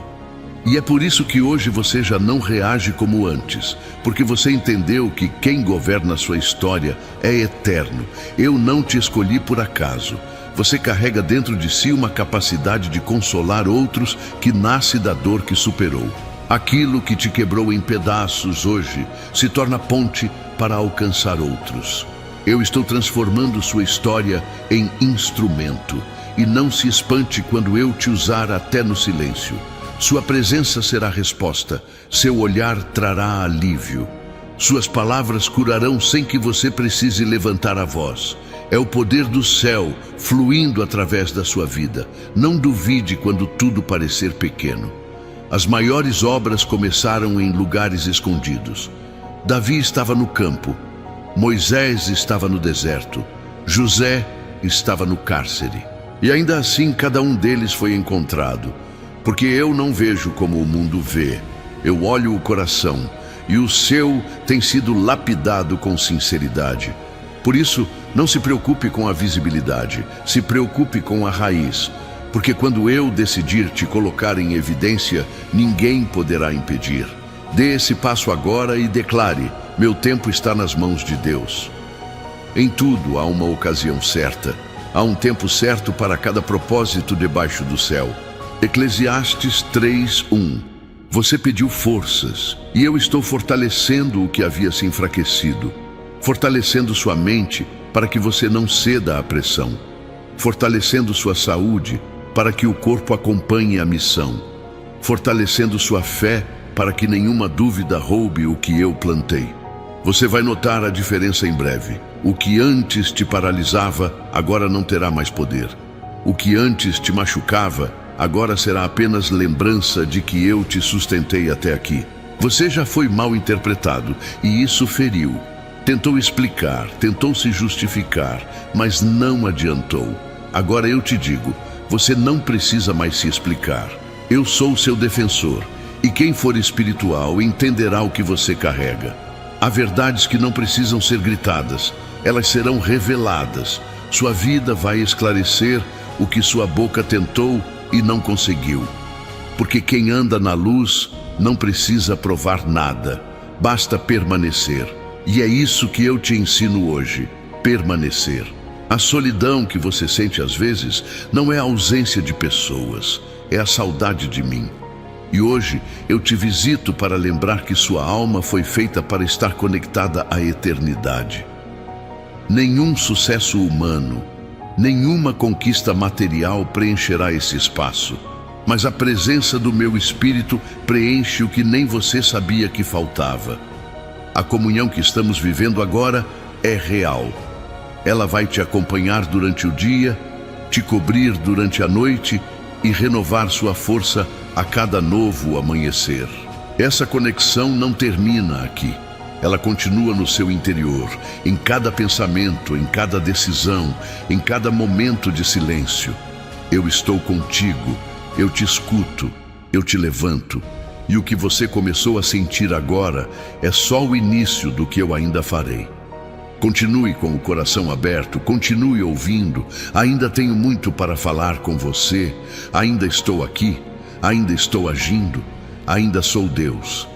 E é por isso que hoje você já não reage como antes, porque você entendeu que quem governa a sua história é eterno. Eu não te escolhi por acaso. Você carrega dentro de si uma capacidade de consolar outros que nasce da dor que superou. Aquilo que te quebrou em pedaços hoje se torna ponte para alcançar outros. Eu estou transformando sua história em instrumento. E não se espante quando eu te usar até no silêncio. Sua presença será resposta, seu olhar trará alívio. Suas palavras curarão sem que você precise levantar a voz. É o poder do céu fluindo através da sua vida. Não duvide quando tudo parecer pequeno. As maiores obras começaram em lugares escondidos. Davi estava no campo, Moisés estava no deserto, José estava no cárcere. E ainda assim cada um deles foi encontrado, porque eu não vejo como o mundo vê. Eu olho o coração, e o seu tem sido lapidado com sinceridade. Por isso, não se preocupe com a visibilidade, se preocupe com a raiz. Porque quando eu decidir te colocar em evidência, ninguém poderá impedir. Dê esse passo agora e declare: meu tempo está nas mãos de Deus. Em tudo há uma ocasião certa. Há um tempo certo para cada propósito debaixo do céu. Eclesiastes 3:1. Você pediu forças, e eu estou fortalecendo o que havia se enfraquecido. Fortalecendo sua mente para que você não ceda à pressão. Fortalecendo sua saúde para que o corpo acompanhe a missão. Fortalecendo sua fé para que nenhuma dúvida roube o que eu plantei. Você vai notar a diferença em breve. O que antes te paralisava, agora não terá mais poder. O que antes te machucava, agora será apenas lembrança de que eu te sustentei até aqui. Você já foi mal interpretado, e isso feriu. Tentou explicar, tentou se justificar, mas não adiantou. Agora eu te digo, você não precisa mais se explicar. Eu sou seu defensor, e quem for espiritual entenderá o que você carrega. Há verdades que não precisam ser gritadas, elas serão reveladas. Sua vida vai esclarecer o que sua boca tentou e não conseguiu. Porque quem anda na luz não precisa provar nada, basta permanecer. E é isso que eu te ensino hoje, permanecer. A solidão que você sente às vezes não é a ausência de pessoas, é a saudade de mim. E hoje eu te visito para lembrar que sua alma foi feita para estar conectada à eternidade. Nenhum sucesso humano, nenhuma conquista material preencherá esse espaço, mas a presença do meu Espírito preenche o que nem você sabia que faltava. A comunhão que estamos vivendo agora é real. Ela vai te acompanhar durante o dia, te cobrir durante a noite e renovar sua força a cada novo amanhecer. Essa conexão não termina aqui. Ela continua no seu interior, em cada pensamento, em cada decisão, em cada momento de silêncio. Eu estou contigo, eu te escuto, eu te levanto. E o que você começou a sentir agora é só o início do que eu ainda farei. Continue com o coração aberto, continue ouvindo. Ainda tenho muito para falar com você. Ainda estou aqui, ainda estou agindo, ainda sou Deus.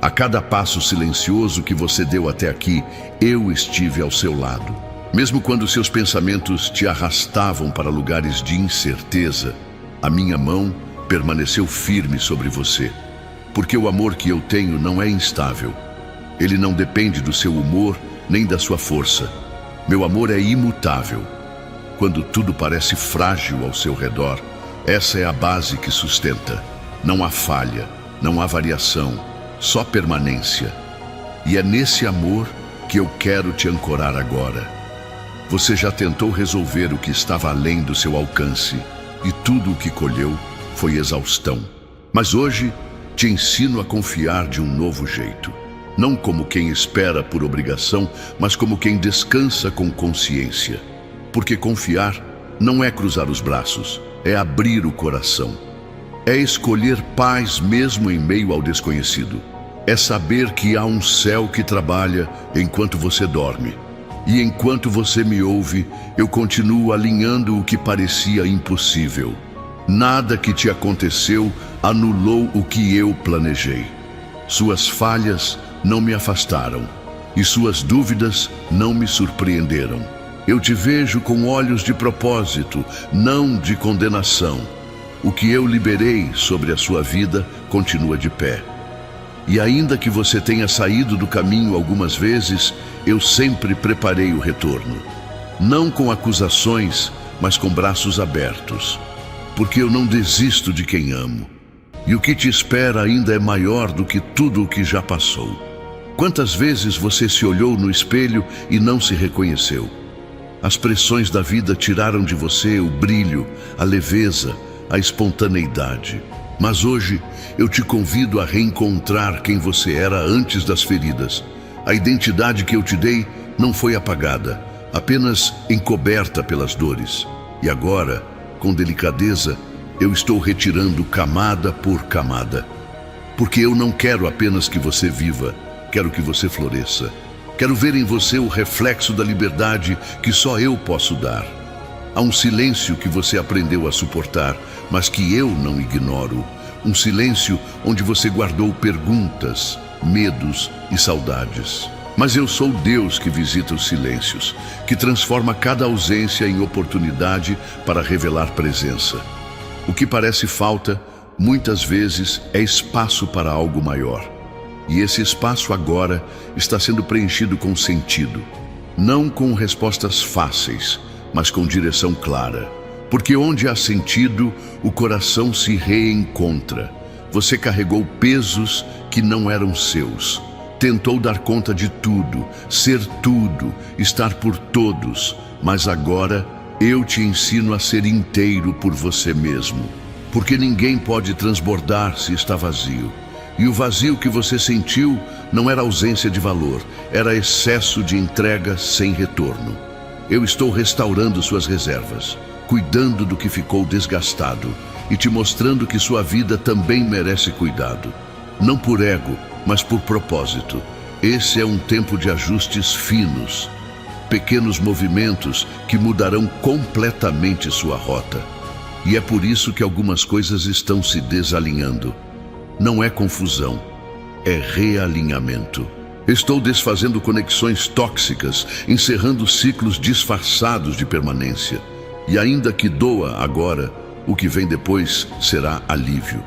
A cada passo silencioso que você deu até aqui, eu estive ao seu lado. Mesmo quando seus pensamentos te arrastavam para lugares de incerteza, a minha mão permaneceu firme sobre você. Porque o amor que eu tenho não é instável. Ele não depende do seu humor nem da sua força. Meu amor é imutável. Quando tudo parece frágil ao seu redor, essa é a base que sustenta. Não há falha, não há variação, só permanência. E é nesse amor que eu quero te ancorar agora. Você já tentou resolver o que estava além do seu alcance, e tudo o que colheu foi exaustão. Mas hoje te ensino a confiar de um novo jeito. Não como quem espera por obrigação, mas como quem descansa com consciência. Porque confiar não é cruzar os braços, é abrir o coração. É escolher paz mesmo em meio ao desconhecido. É saber que há um céu que trabalha enquanto você dorme. E enquanto você me ouve, eu continuo alinhando o que parecia impossível. Nada que te aconteceu anulou o que eu planejei. Suas falhas não me afastaram, e suas dúvidas não me surpreenderam. Eu te vejo com olhos de propósito, não de condenação. O que eu liberei sobre a sua vida continua de pé. E ainda que você tenha saído do caminho algumas vezes, eu sempre preparei o retorno. Não com acusações, mas com braços abertos. Porque eu não desisto de quem amo. E o que te espera ainda é maior do que tudo o que já passou. Quantas vezes você se olhou no espelho e não se reconheceu? As pressões da vida tiraram de você o brilho, a leveza, a espontaneidade. Mas hoje eu te convido a reencontrar quem você era antes das feridas. A identidade que eu te dei não foi apagada, apenas encoberta pelas dores. E agora, com delicadeza, eu estou retirando camada por camada. Porque eu não quero apenas que você viva, quero que você floresça. Quero ver em você o reflexo da liberdade que só eu posso dar. Há um silêncio que você aprendeu a suportar, mas que eu não ignoro. Um silêncio onde você guardou perguntas, medos e saudades. Mas eu sou Deus que visita os silêncios, que transforma cada ausência em oportunidade para revelar presença. O que parece falta, muitas vezes, é espaço para algo maior. E esse espaço agora está sendo preenchido com sentido. Não com respostas fáceis, mas com direção clara. Porque onde há sentido, o coração se reencontra. Você carregou pesos que não eram seus. Tentou dar conta de tudo, ser tudo, estar por todos. Mas agora eu te ensino a ser inteiro por você mesmo. Porque ninguém pode transbordar se está vazio. E o vazio que você sentiu não era ausência de valor, era excesso de entrega sem retorno. Eu estou restaurando suas reservas, cuidando do que ficou desgastado e te mostrando que sua vida também merece cuidado. Não por ego, mas por propósito. Esse é um tempo de ajustes finos, pequenos movimentos que mudarão completamente sua rota. E é por isso que algumas coisas estão se desalinhando. Não é confusão, é realinhamento. Estou desfazendo conexões tóxicas, encerrando ciclos disfarçados de permanência. E ainda que doa agora, o que vem depois será alívio.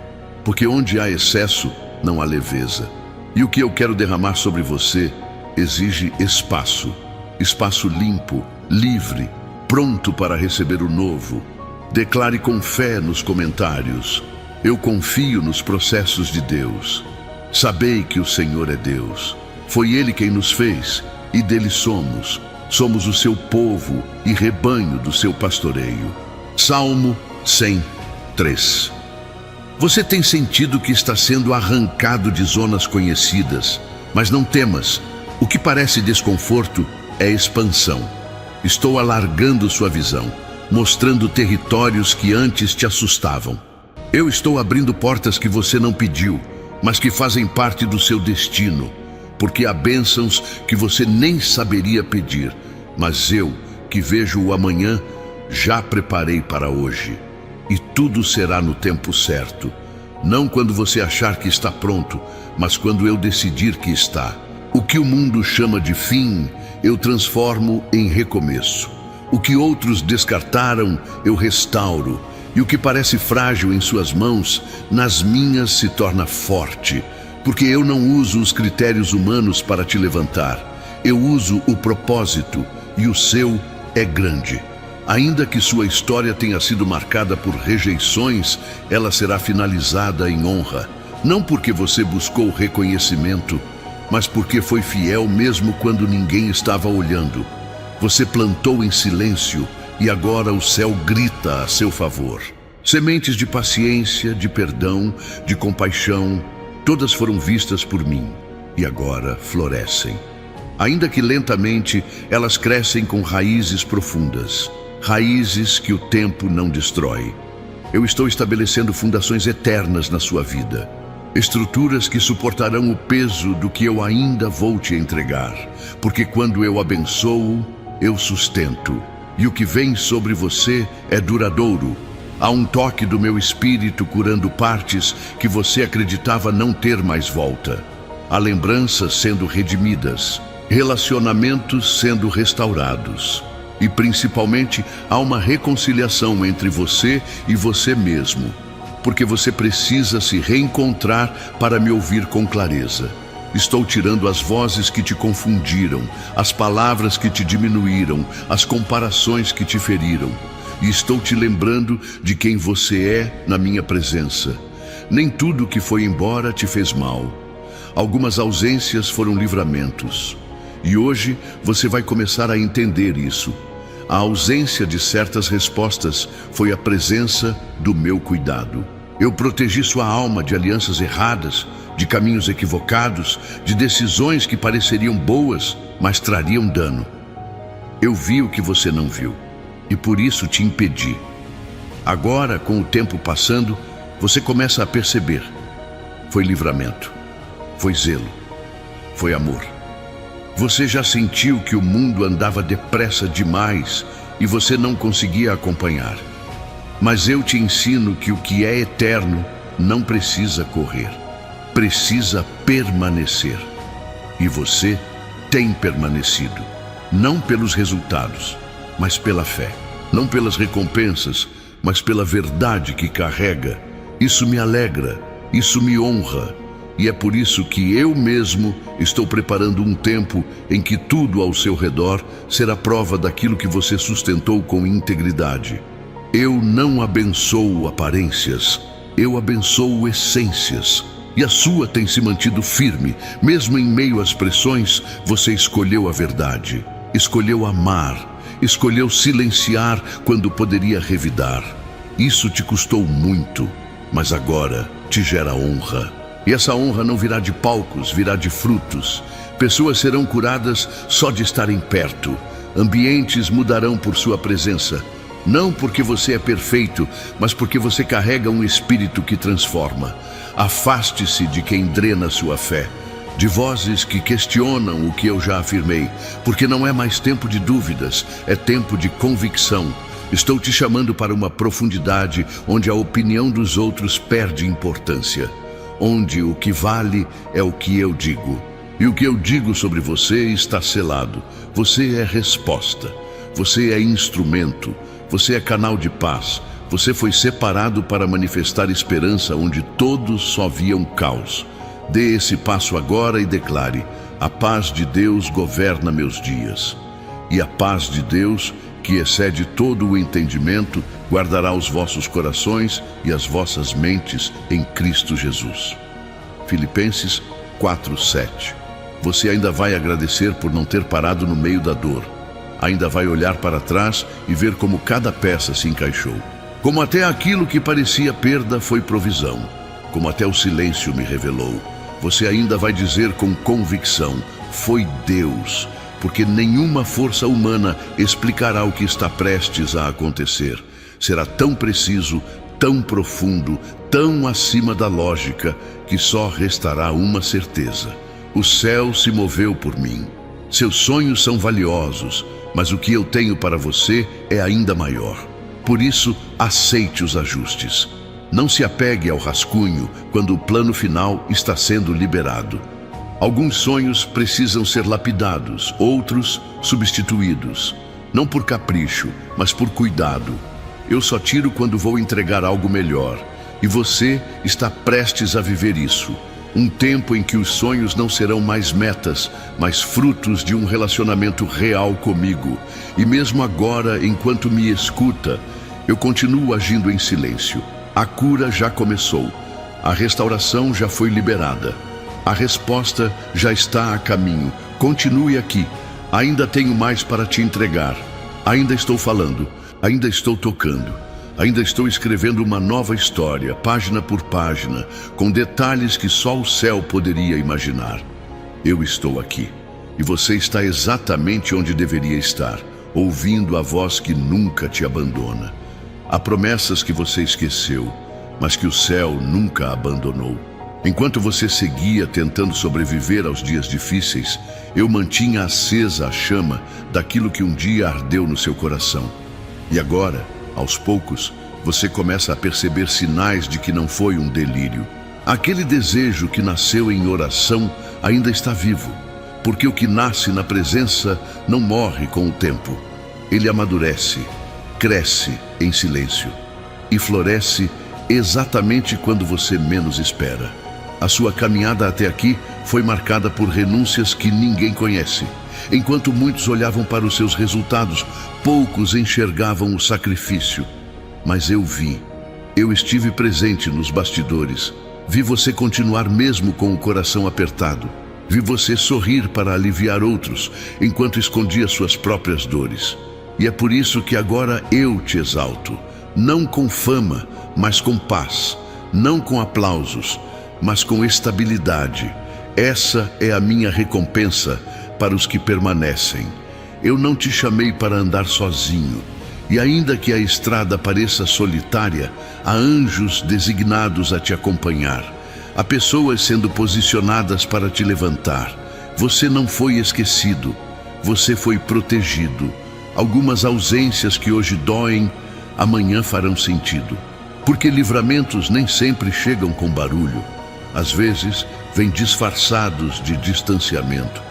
Porque onde há excesso, não há leveza. E o que eu quero derramar sobre você exige espaço. Espaço limpo, livre, pronto para receber o novo. Declare com fé nos comentários: eu confio nos processos de Deus. Sabei que o Senhor é Deus. Foi Ele quem nos fez e dele somos. Somos o seu povo e rebanho do seu pastoreio. Salmo 103. Você tem sentido que está sendo arrancado de zonas conhecidas, mas não temas. O que parece desconforto é expansão. Estou alargando sua visão, mostrando territórios que antes te assustavam. Eu estou abrindo portas que você não pediu, mas que fazem parte do seu destino, porque há bênçãos que você nem saberia pedir, mas eu, que vejo o amanhã, já preparei para hoje. E tudo será no tempo certo, não quando você achar que está pronto, mas quando eu decidir que está. O que o mundo chama de fim, eu transformo em recomeço. O que outros descartaram, eu restauro. E o que parece frágil em suas mãos, nas minhas se torna forte. Porque eu não uso os critérios humanos para te levantar. Eu uso o propósito, e o seu é grande. Ainda que sua história tenha sido marcada por rejeições, ela será finalizada em honra. Não porque você buscou reconhecimento, mas porque foi fiel mesmo quando ninguém estava olhando. Você plantou em silêncio e agora o céu grita a seu favor. Sementes de paciência, de perdão, de compaixão, todas foram vistas por mim e agora florescem. Ainda que lentamente, elas crescem com raízes profundas, raízes que o tempo não destrói. Eu estou estabelecendo fundações eternas na sua vida, estruturas que suportarão o peso do que eu ainda vou te entregar, porque quando eu abençoo, eu sustento. E o que vem sobre você é duradouro. Há um toque do meu espírito curando partes que você acreditava não ter mais volta. Há lembranças sendo redimidas, relacionamentos sendo restaurados. E principalmente há uma reconciliação entre você e você mesmo. Porque você precisa se reencontrar para me ouvir com clareza. Estou tirando as vozes que te confundiram, as palavras que te diminuíram, as comparações que te feriram. E estou te lembrando de quem você é na minha presença. Nem tudo que foi embora te fez mal. Algumas ausências foram livramentos. E hoje você vai começar a entender isso. A ausência de certas respostas foi a presença do meu cuidado. Eu protegi sua alma de alianças erradas, de caminhos equivocados, de decisões que pareceriam boas, mas trariam dano. Eu vi o que você não viu, e por isso te impedi. Agora, com o tempo passando, você começa a perceber. Foi livramento, foi zelo, foi amor. Você já sentiu que o mundo andava depressa demais e você não conseguia acompanhar. Mas eu te ensino que o que é eterno não precisa correr, precisa permanecer. E você tem permanecido, não pelos resultados, mas pela fé. Não pelas recompensas, mas pela verdade que carrega. Isso me alegra, isso me honra. E é por isso que eu mesmo estou preparando um tempo em que tudo ao seu redor será prova daquilo que você sustentou com integridade. Eu não abençoo aparências, eu abençoo essências. E a sua tem se mantido firme, mesmo em meio às pressões. Você escolheu a verdade, escolheu amar, escolheu silenciar quando poderia revidar. Isso te custou muito, mas agora te gera honra. E essa honra não virá de palcos, virá de frutos. Pessoas serão curadas só de estarem perto. Ambientes mudarão por sua presença. Não porque você é perfeito, mas porque você carrega um espírito que transforma. Afaste-se de quem drena sua fé, de vozes que questionam o que eu já afirmei, porque não é mais tempo de dúvidas, é tempo de convicção. Estou te chamando para uma profundidade onde a opinião dos outros perde importância, onde o que vale é o que eu digo. E o que eu digo sobre você está selado. Você é resposta, você é instrumento, você é canal de paz. Você foi separado para manifestar esperança onde todos só viam caos. Dê esse passo agora e declare: a paz de Deus governa meus dias. E a paz de Deus, que excede todo o entendimento, guardará os vossos corações e as vossas mentes em Cristo Jesus. Filipenses 4:7. Você ainda vai agradecer por não ter parado no meio da dor. Ainda vai olhar para trás e ver como cada peça se encaixou. Como até aquilo que parecia perda foi provisão. Como até o silêncio me revelou. Você ainda vai dizer com convicção: foi Deus. Porque nenhuma força humana explicará o que está prestes a acontecer. Será tão preciso, tão profundo, tão acima da lógica, que só restará uma certeza: o céu se moveu por mim. Seus sonhos são valiosos, mas o que eu tenho para você é ainda maior. Por isso, aceite os ajustes. Não se apegue ao rascunho quando o plano final está sendo liberado. Alguns sonhos precisam ser lapidados, outros substituídos. Não por capricho, mas por cuidado. Eu só tiro quando vou entregar algo melhor. E você está prestes a viver isso. Um tempo em que os sonhos não serão mais metas, mas frutos de um relacionamento real comigo. E mesmo agora, enquanto me escuta, eu continuo agindo em silêncio. A cura já começou. A restauração já foi liberada. A resposta já está a caminho. Continue aqui. Ainda tenho mais para te entregar. Ainda estou falando. Ainda estou tocando. Ainda estou escrevendo uma nova história, página por página, com detalhes que só o céu poderia imaginar. Eu estou aqui. E você está exatamente onde deveria estar, ouvindo a voz que nunca te abandona. Há promessas que você esqueceu, mas que o céu nunca abandonou. Enquanto você seguia tentando sobreviver aos dias difíceis, eu mantinha acesa a chama daquilo que um dia ardeu no seu coração. E agora, aos poucos, você começa a perceber sinais de que não foi um delírio. Aquele desejo que nasceu em oração ainda está vivo, porque o que nasce na presença não morre com o tempo. Ele amadurece, cresce em silêncio e floresce exatamente quando você menos espera. A sua caminhada até aqui foi marcada por renúncias que ninguém conhece. Enquanto muitos olhavam para os seus resultados, poucos enxergavam o sacrifício. Mas eu vi. Eu estive presente nos bastidores. Vi você continuar mesmo com o coração apertado. Vi você sorrir para aliviar outros, enquanto escondia suas próprias dores. E é por isso que agora eu te exalto, não com fama, mas com paz, não com aplausos, mas com estabilidade. Essa é a minha recompensa para os que permanecem. Eu não te chamei para andar sozinho, e ainda que a estrada pareça solitária, há anjos designados a te acompanhar. Há pessoas sendo posicionadas para te levantar. Você não foi esquecido, você foi protegido. Algumas ausências que hoje doem, amanhã farão sentido. Porque livramentos nem sempre chegam com barulho. Às vezes, vêm disfarçados de distanciamento.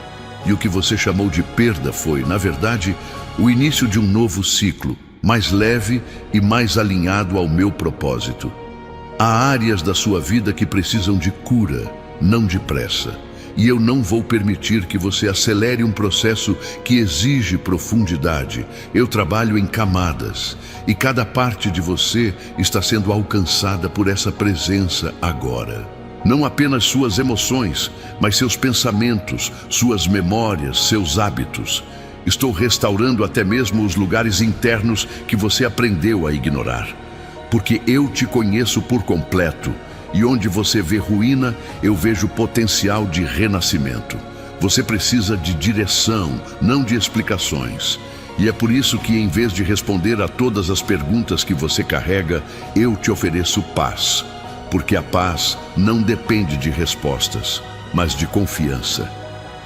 E o que você chamou de perda foi, na verdade, o início de um novo ciclo, mais leve e mais alinhado ao meu propósito. Há áreas da sua vida que precisam de cura, não de pressa. E eu não vou permitir que você acelere um processo que exige profundidade. Eu trabalho em camadas, e cada parte de você está sendo alcançada por essa presença agora. Não apenas suas emoções, mas seus pensamentos, suas memórias, seus hábitos. Estou restaurando até mesmo os lugares internos que você aprendeu a ignorar. Porque eu te conheço por completo, e onde você vê ruína, eu vejo potencial de renascimento. Você precisa de direção, não de explicações. E é por isso que, em vez de responder a todas as perguntas que você carrega, eu te ofereço paz. Porque a paz não depende de respostas, mas de confiança.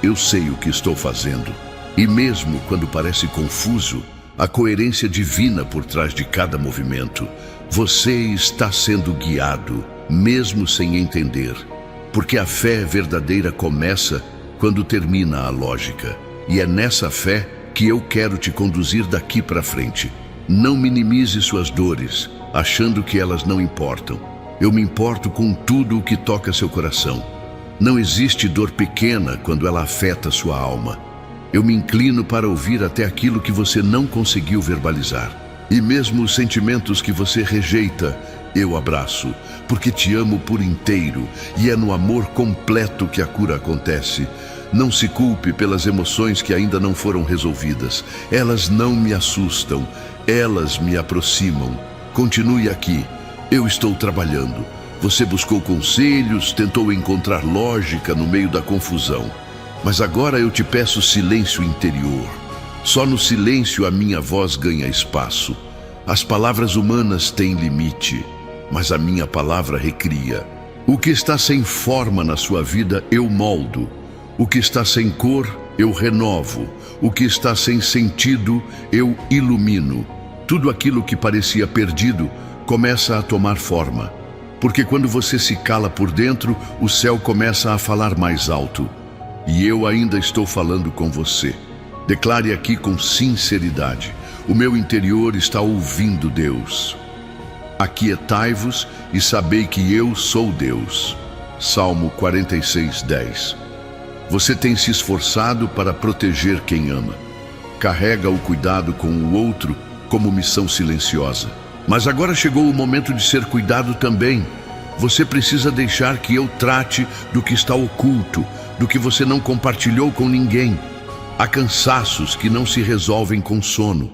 Eu sei o que estou fazendo. E mesmo quando parece confuso, a coerência divina por trás de cada movimento. Você está sendo guiado, mesmo sem entender. Porque a fé verdadeira começa quando termina a lógica. E é nessa fé que eu quero te conduzir daqui para frente. Não minimize suas dores, achando que elas não importam. Eu me importo com tudo o que toca seu coração. Não existe dor pequena quando ela afeta sua alma. Eu me inclino para ouvir até aquilo que você não conseguiu verbalizar. E mesmo os sentimentos que você rejeita, eu abraço, porque te amo por inteiro, e é no amor completo que a cura acontece. Não se culpe pelas emoções que ainda não foram resolvidas. Elas não me assustam, elas me aproximam. Continue aqui. Eu estou trabalhando. Você buscou conselhos, tentou encontrar lógica no meio da confusão. Mas agora eu te peço silêncio interior. Só no silêncio a minha voz ganha espaço. As palavras humanas têm limite, mas a minha palavra recria. O que está sem forma na sua vida, eu moldo. O que está sem cor, eu renovo. O que está sem sentido, eu ilumino. Tudo aquilo que parecia perdido começa a tomar forma. Porque quando você se cala por dentro, o céu começa a falar mais alto. E eu ainda estou falando com você. Declare aqui com sinceridade. O meu interior está ouvindo Deus. Aquietai-vos e sabei que eu sou Deus. Salmo 46:10. Você tem se esforçado para proteger quem ama. Carrega o cuidado com o outro como missão silenciosa. Mas agora chegou o momento de ser cuidado também. Você precisa deixar que eu trate do que está oculto, do que você não compartilhou com ninguém. Há cansaços que não se resolvem com sono.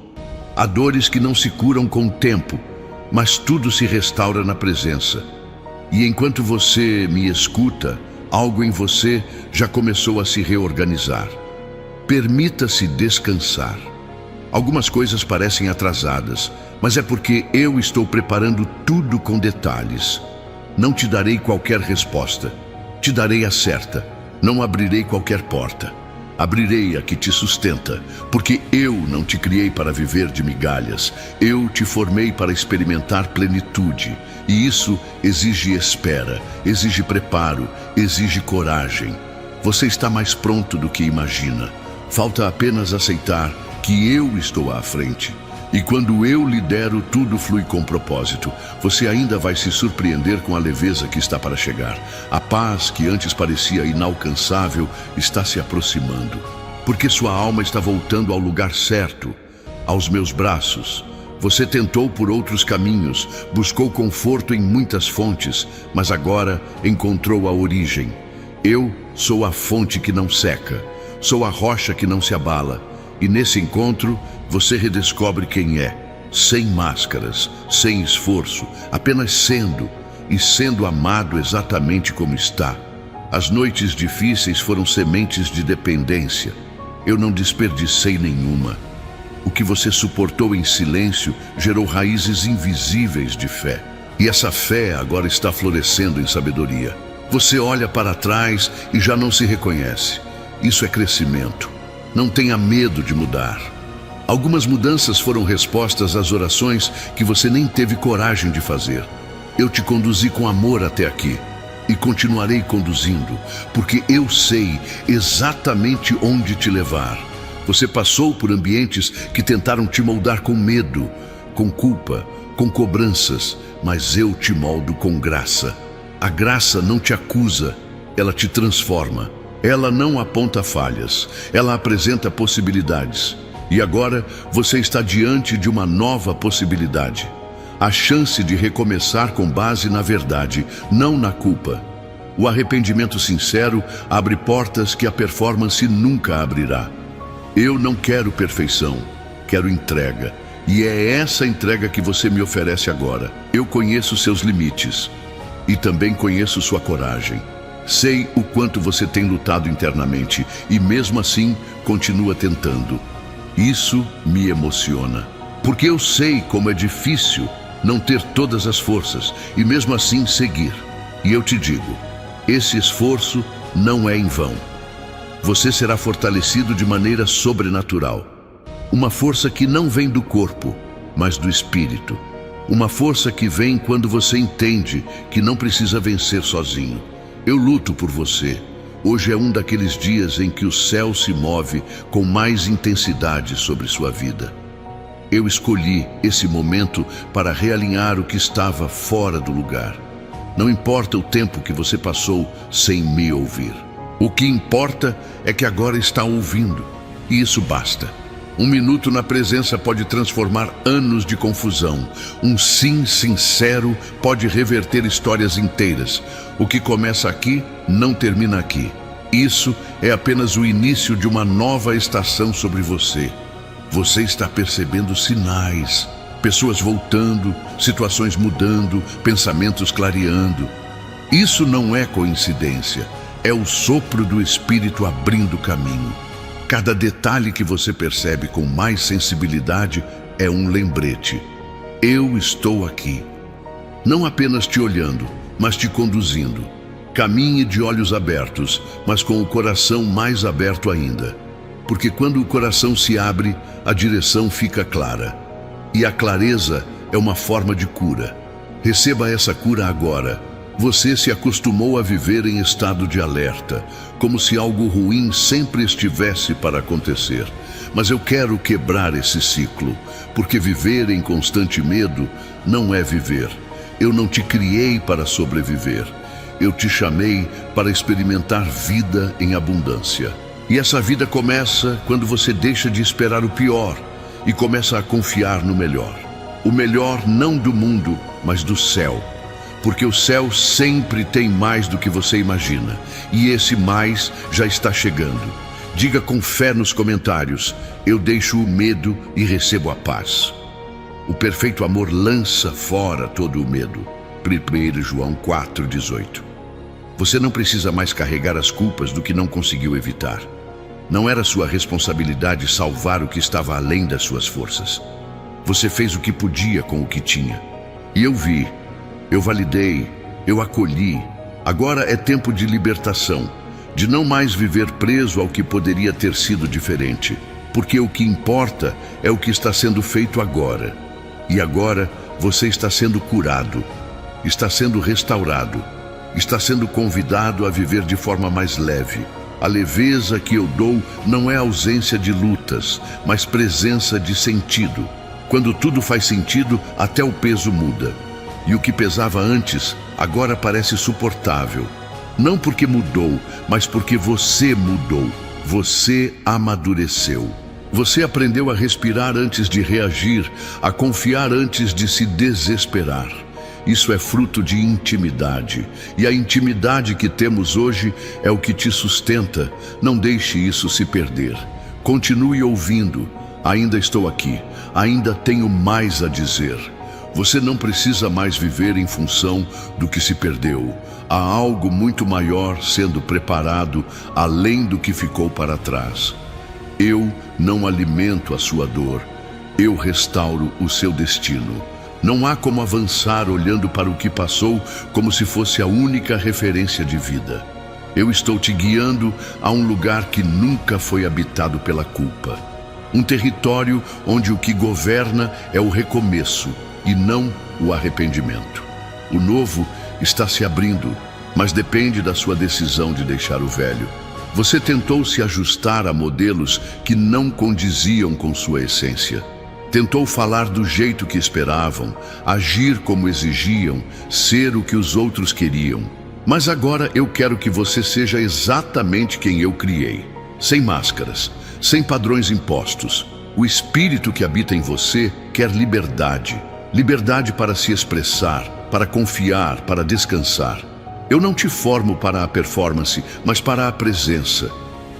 Há dores que não se curam com o tempo, mas tudo se restaura na presença. E enquanto você me escuta, algo em você já começou a se reorganizar. Permita-se descansar. Algumas coisas parecem atrasadas, mas é porque eu estou preparando tudo com detalhes. Não te darei qualquer resposta. Te darei a certa. Não abrirei qualquer porta. Abrirei a que te sustenta, porque eu não te criei para viver de migalhas. Eu te formei para experimentar plenitude. E isso exige espera, exige preparo, exige coragem. Você está mais pronto do que imagina. Falta apenas aceitar que eu estou à frente. E quando eu lidero, tudo flui com propósito. Você ainda vai se surpreender com a leveza que está para chegar. A paz que antes parecia inalcançável está se aproximando. Porque sua alma está voltando ao lugar certo, aos meus braços. Você tentou por outros caminhos, buscou conforto em muitas fontes, mas agora encontrou a origem. Eu sou a fonte que não seca, sou a rocha que não se abala. E nesse encontro, você redescobre quem é, sem máscaras, sem esforço, apenas sendo, e sendo amado exatamente como está. As noites difíceis foram sementes de dependência. Eu não desperdicei nenhuma. O que você suportou em silêncio gerou raízes invisíveis de fé. E essa fé agora está florescendo em sabedoria. Você olha para trás e já não se reconhece. Isso é crescimento. Não tenha medo de mudar. Algumas mudanças foram respostas às orações que você nem teve coragem de fazer. Eu te conduzi com amor até aqui e continuarei conduzindo, porque eu sei exatamente onde te levar. Você passou por ambientes que tentaram te moldar com medo, com culpa, com cobranças, mas eu te moldo com graça. A graça não te acusa, ela te transforma. Ela não aponta falhas, ela apresenta possibilidades. E agora você está diante de uma nova possibilidade. A chance de recomeçar com base na verdade, não na culpa. O arrependimento sincero abre portas que a performance nunca abrirá. Eu não quero perfeição, quero entrega. E é essa entrega que você me oferece agora. Eu conheço seus limites e também conheço sua coragem. Sei o quanto você tem lutado internamente e mesmo assim continua tentando. Isso me emociona, porque eu sei como é difícil não ter todas as forças e mesmo assim seguir. E eu te digo, esse esforço não é em vão. Você será fortalecido de maneira sobrenatural. Uma força que não vem do corpo, mas do espírito. Uma força que vem quando você entende que não precisa vencer sozinho. Eu luto por você. Hoje é um daqueles dias em que o céu se move com mais intensidade sobre sua vida. Eu escolhi esse momento para realinhar o que estava fora do lugar. Não importa o tempo que você passou sem me ouvir. O que importa é que agora está ouvindo, e isso basta. 1 minuto na presença pode transformar anos de confusão. Um sim sincero pode reverter histórias inteiras. O que começa aqui, não termina aqui. Isso é apenas o início de uma nova estação sobre você. Você está percebendo sinais. Pessoas voltando, situações mudando, pensamentos clareando. Isso não é coincidência. É o sopro do Espírito abrindo caminho. Cada detalhe que você percebe com mais sensibilidade é um lembrete. Eu estou aqui. Não apenas te olhando, mas te conduzindo. Caminhe de olhos abertos, mas com o coração mais aberto ainda. Porque quando o coração se abre, a direção fica clara. E a clareza é uma forma de cura. Receba essa cura agora. Você se acostumou a viver em estado de alerta, como se algo ruim sempre estivesse para acontecer. Mas eu quero quebrar esse ciclo, porque viver em constante medo não é viver. Eu não te criei para sobreviver. Eu te chamei para experimentar vida em abundância. E essa vida começa quando você deixa de esperar o pior e começa a confiar no melhor. O melhor não do mundo, mas do céu. Porque o céu sempre tem mais do que você imagina. E esse mais já está chegando. Diga com fé nos comentários: eu deixo o medo e recebo a paz. O perfeito amor lança fora todo o medo. 1 João 4,18. Você não precisa mais carregar as culpas do que não conseguiu evitar. Não era sua responsabilidade salvar o que estava além das suas forças. Você fez o que podia com o que tinha. E eu vi. Eu validei, eu acolhi. Agora é tempo de libertação, de não mais viver preso ao que poderia ter sido diferente, porque o que importa é o que está sendo feito agora. E agora você está sendo curado, está sendo restaurado, está sendo convidado a viver de forma mais leve. A leveza que eu dou não é ausência de lutas, mas presença de sentido. Quando tudo faz sentido, até o peso muda. E o que pesava antes, agora parece suportável. Não porque mudou, mas porque você mudou. Você amadureceu. Você aprendeu a respirar antes de reagir, a confiar antes de se desesperar. Isso é fruto de intimidade. E a intimidade que temos hoje é o que te sustenta. Não deixe isso se perder. Continue ouvindo. Ainda estou aqui, ainda tenho mais a dizer. Você não precisa mais viver em função do que se perdeu. Há algo muito maior sendo preparado além do que ficou para trás. Eu não alimento a sua dor, eu restauro o seu destino. Não há como avançar olhando para o que passou como se fosse a única referência de vida. Eu estou te guiando a um lugar que nunca foi habitado pela culpa. Um território onde o que governa é o recomeço e não o arrependimento. O novo está se abrindo, mas depende da sua decisão de deixar o velho. Você tentou se ajustar a modelos que não condiziam com sua essência. Tentou falar do jeito que esperavam, agir como exigiam, ser o que os outros queriam. Mas agora eu quero que você seja exatamente quem eu criei. Sem máscaras, sem padrões impostos. O espírito que habita em você quer liberdade. Liberdade para se expressar, para confiar, para descansar. Eu não te formo para a performance, mas para a presença.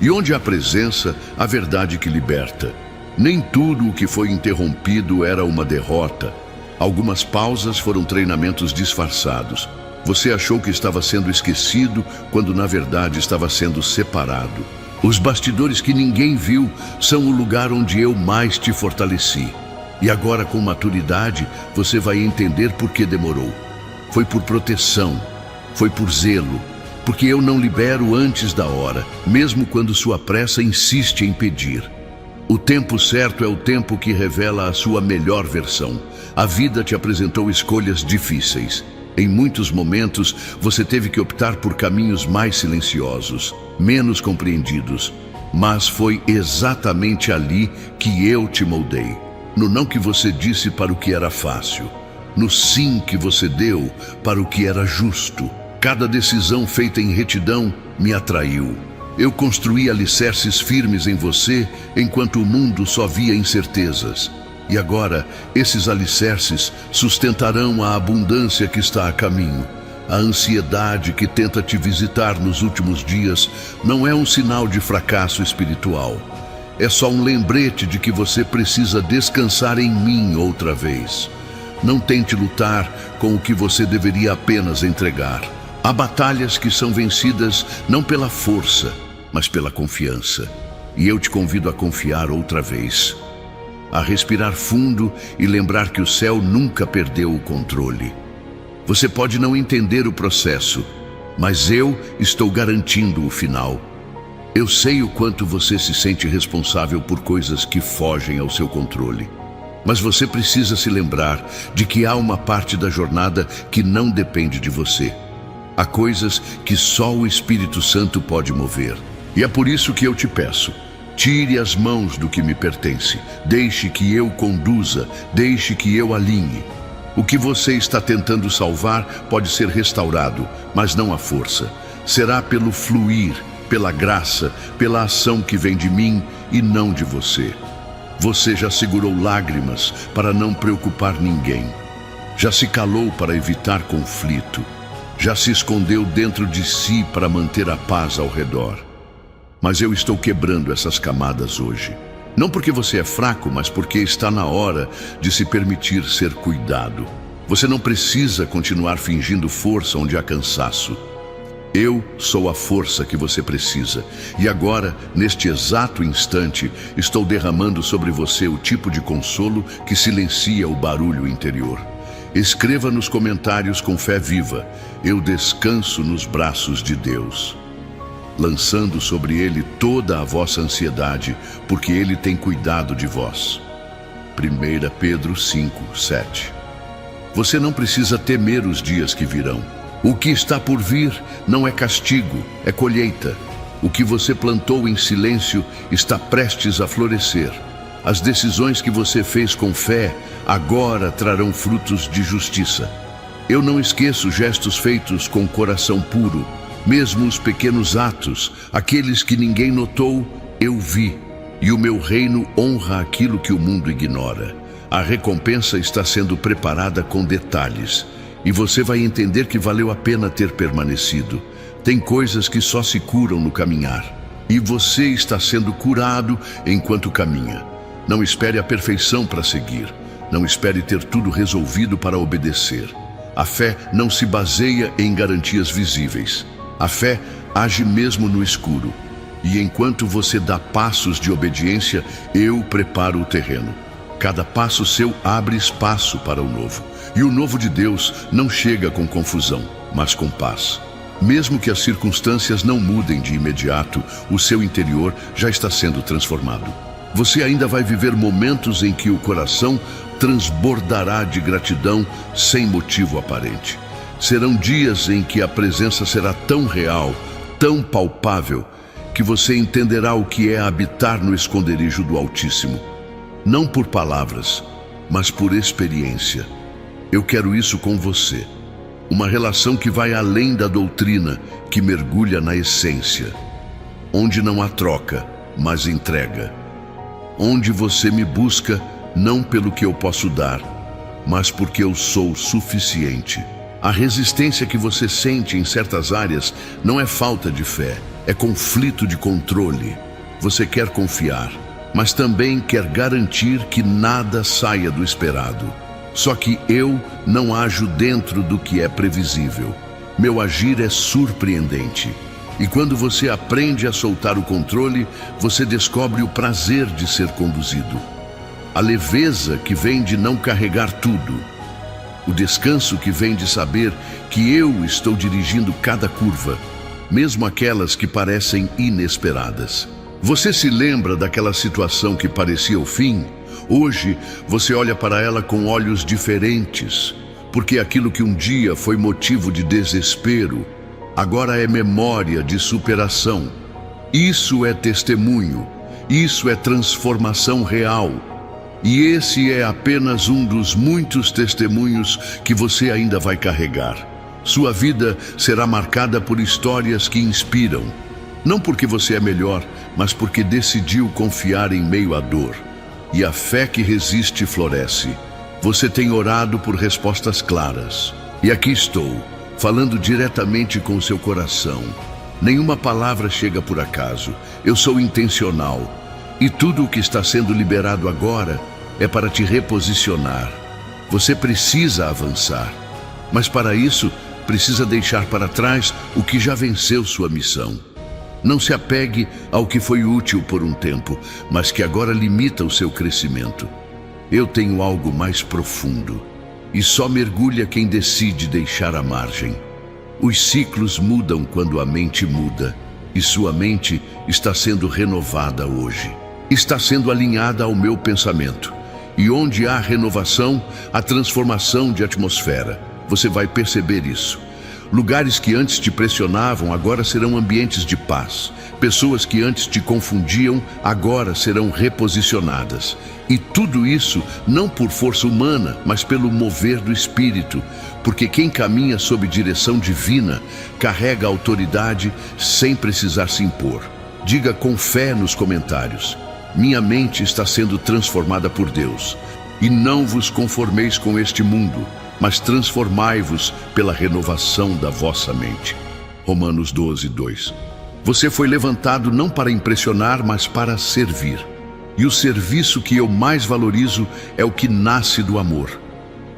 E onde há presença, a verdade que liberta. Nem tudo o que foi interrompido era uma derrota. Algumas pausas foram treinamentos disfarçados. Você achou que estava sendo esquecido, quando na verdade estava sendo separado. Os bastidores que ninguém viu são o lugar onde eu mais te fortaleci. E agora, com maturidade, você vai entender por que demorou. Foi por proteção, foi por zelo, porque eu não libero antes da hora, mesmo quando sua pressa insiste em pedir. O tempo certo é o tempo que revela a sua melhor versão. A vida te apresentou escolhas difíceis. Em muitos momentos, você teve que optar por caminhos mais silenciosos, menos compreendidos. Mas foi exatamente ali que eu te moldei. No não que você disse para o que era fácil. No sim que você deu para o que era justo. Cada decisão feita em retidão me atraiu. Eu construí alicerces firmes em você, enquanto o mundo só via incertezas. E agora, esses alicerces sustentarão a abundância que está a caminho. A ansiedade que tenta te visitar nos últimos dias não é um sinal de fracasso espiritual. É só um lembrete de que você precisa descansar em mim outra vez. Não tente lutar com o que você deveria apenas entregar. Há batalhas que são vencidas não pela força, mas pela confiança. E eu te convido a confiar outra vez. A respirar fundo e lembrar que o céu nunca perdeu o controle. Você pode não entender o processo, mas eu estou garantindo o final. Eu sei o quanto você se sente responsável por coisas que fogem ao seu controle. Mas você precisa se lembrar de que há uma parte da jornada que não depende de você. Há coisas que só o Espírito Santo pode mover. E é por isso que eu te peço, tire as mãos do que me pertence. Deixe que eu conduza, deixe que eu alinhe. O que você está tentando salvar pode ser restaurado, mas não a força. Será pelo fluir, pela graça, pela ação que vem de mim e não de você. Você já segurou lágrimas para não preocupar ninguém. Já se calou para evitar conflito. Já se escondeu dentro de si para manter a paz ao redor. Mas eu estou quebrando essas camadas hoje. Não porque você é fraco, mas porque está na hora de se permitir ser cuidado. Você não precisa continuar fingindo força onde há cansaço. Eu sou a força que você precisa. E agora, neste exato instante, estou derramando sobre você o tipo de consolo que silencia o barulho interior. Escreva nos comentários com fé viva: eu descanso nos braços de Deus, lançando sobre Ele toda a vossa ansiedade, porque Ele tem cuidado de vós. 1 Pedro 5:7. Você não precisa temer os dias que virão. O que está por vir não é castigo, é colheita. O que você plantou em silêncio está prestes a florescer. As decisões que você fez com fé agora trarão frutos de justiça. Eu não esqueço gestos feitos com coração puro. Mesmo os pequenos atos, aqueles que ninguém notou, eu vi. E o meu reino honra aquilo que o mundo ignora. A recompensa está sendo preparada com detalhes. E você vai entender que valeu a pena ter permanecido. Tem coisas que só se curam no caminhar. E você está sendo curado enquanto caminha. Não espere a perfeição para seguir. Não espere ter tudo resolvido para obedecer. A fé não se baseia em garantias visíveis. A fé age mesmo no escuro. E enquanto você dá passos de obediência, eu preparo o terreno. Cada passo seu abre espaço para o novo. E o novo de Deus não chega com confusão, mas com paz. Mesmo que as circunstâncias não mudem de imediato, o seu interior já está sendo transformado. Você ainda vai viver momentos em que o coração transbordará de gratidão sem motivo aparente. Serão dias em que a presença será tão real, tão palpável, que você entenderá o que é habitar no esconderijo do Altíssimo. Não por palavras, mas por experiência. Eu quero isso com você. Uma relação que vai além da doutrina, que mergulha na essência. Onde não há troca, mas entrega. Onde você me busca, não pelo que eu posso dar, mas porque eu sou suficiente. A resistência que você sente em certas áreas não é falta de fé, é conflito de controle. Você quer confiar, mas também quer garantir que nada saia do esperado. Só que eu não ajo dentro do que é previsível. Meu agir é surpreendente. E quando você aprende a soltar o controle, você descobre o prazer de ser conduzido. A leveza que vem de não carregar tudo. O descanso que vem de saber que eu estou dirigindo cada curva, mesmo aquelas que parecem inesperadas. Você se lembra daquela situação que parecia o fim? Hoje, você olha para ela com olhos diferentes, porque aquilo que um dia foi motivo de desespero, agora é memória de superação. Isso é testemunho, isso é transformação real. E esse é apenas um dos muitos testemunhos que você ainda vai carregar. Sua vida será marcada por histórias que inspiram. Não porque você é melhor, mas porque decidiu confiar em meio à dor. E a fé que resiste floresce. Você tem orado por respostas claras. E aqui estou, falando diretamente com o seu coração. Nenhuma palavra chega por acaso. Eu sou intencional. E tudo o que está sendo liberado agora é para te reposicionar. Você precisa avançar. Mas para isso, precisa deixar para trás o que já venceu sua missão. Não se apegue ao que foi útil por um tempo, mas que agora limita o seu crescimento. Eu tenho algo mais profundo, e só mergulha quem decide deixar a margem. Os ciclos mudam quando a mente muda, e sua mente está sendo renovada hoje. Está sendo alinhada ao meu pensamento. E onde há renovação, há transformação de atmosfera. Você vai perceber isso. Lugares que antes te pressionavam agora serão ambientes de paz. Pessoas que antes te confundiam agora serão reposicionadas. E tudo isso não por força humana, mas pelo mover do Espírito. Porque quem caminha sob direção divina carrega autoridade sem precisar se impor. Diga com fé nos comentários: minha mente está sendo transformada por Deus. E não vos conformeis com este mundo, mas transformai-vos pela renovação da vossa mente. Romanos 12:2. Você foi levantado não para impressionar, mas para servir. E o serviço que eu mais valorizo é o que nasce do amor.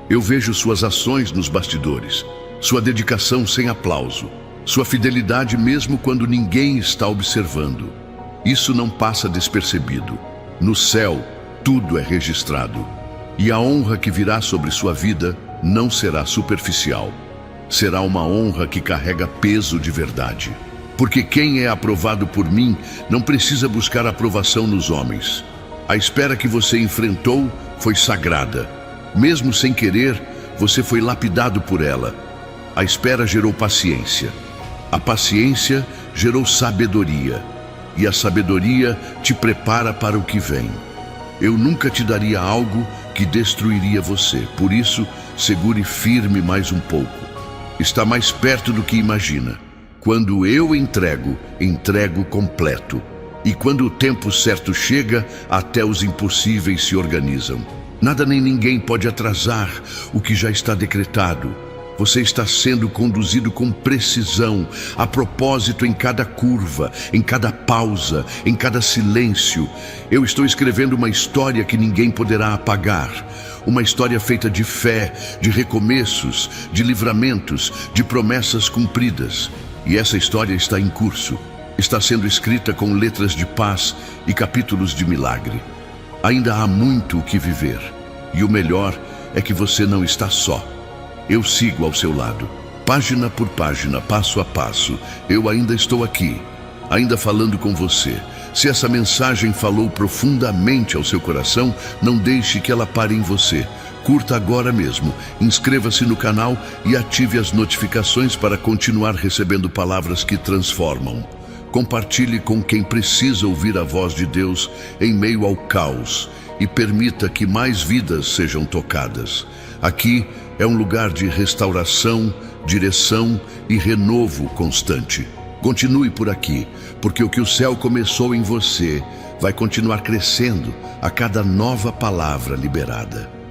Eu vejo suas ações nos bastidores, sua dedicação sem aplauso, sua fidelidade mesmo quando ninguém está observando. Isso não passa despercebido. No céu, tudo é registrado. E a honra que virá sobre sua vida não será superficial. Será uma honra que carrega peso de verdade. Porque quem é aprovado por mim não precisa buscar aprovação nos homens. A espera que você enfrentou foi sagrada. Mesmo sem querer, você foi lapidado por ela. A espera gerou paciência. A paciência gerou sabedoria. E a sabedoria te prepara para o que vem. Eu nunca te daria algo que destruiria você. Por isso, segure firme mais um pouco. Está mais perto do que imagina. Quando eu entrego, entrego completo. E quando o tempo certo chega, até os impossíveis se organizam. Nada nem ninguém pode atrasar o que já está decretado. Você está sendo conduzido com precisão, a propósito em cada curva, em cada pausa, em cada silêncio. Eu estou escrevendo uma história que ninguém poderá apagar. Uma história feita de fé, de recomeços, de livramentos, de promessas cumpridas. E essa história está em curso. Está sendo escrita com letras de paz e capítulos de milagre. Ainda há muito o que viver. E o melhor é que você não está só. Eu sigo ao seu lado. Página por página, passo a passo, eu ainda estou aqui, ainda falando com você. Se essa mensagem falou profundamente ao seu coração, não deixe que ela pare em você. Curta agora mesmo, inscreva-se no canal e ative as notificações para continuar recebendo palavras que transformam. Compartilhe com quem precisa ouvir a voz de Deus em meio ao caos e permita que mais vidas sejam tocadas. Aqui é um lugar de restauração, direção e renovo constante. Continue por aqui, porque o que o céu começou em você vai continuar crescendo a cada nova palavra liberada.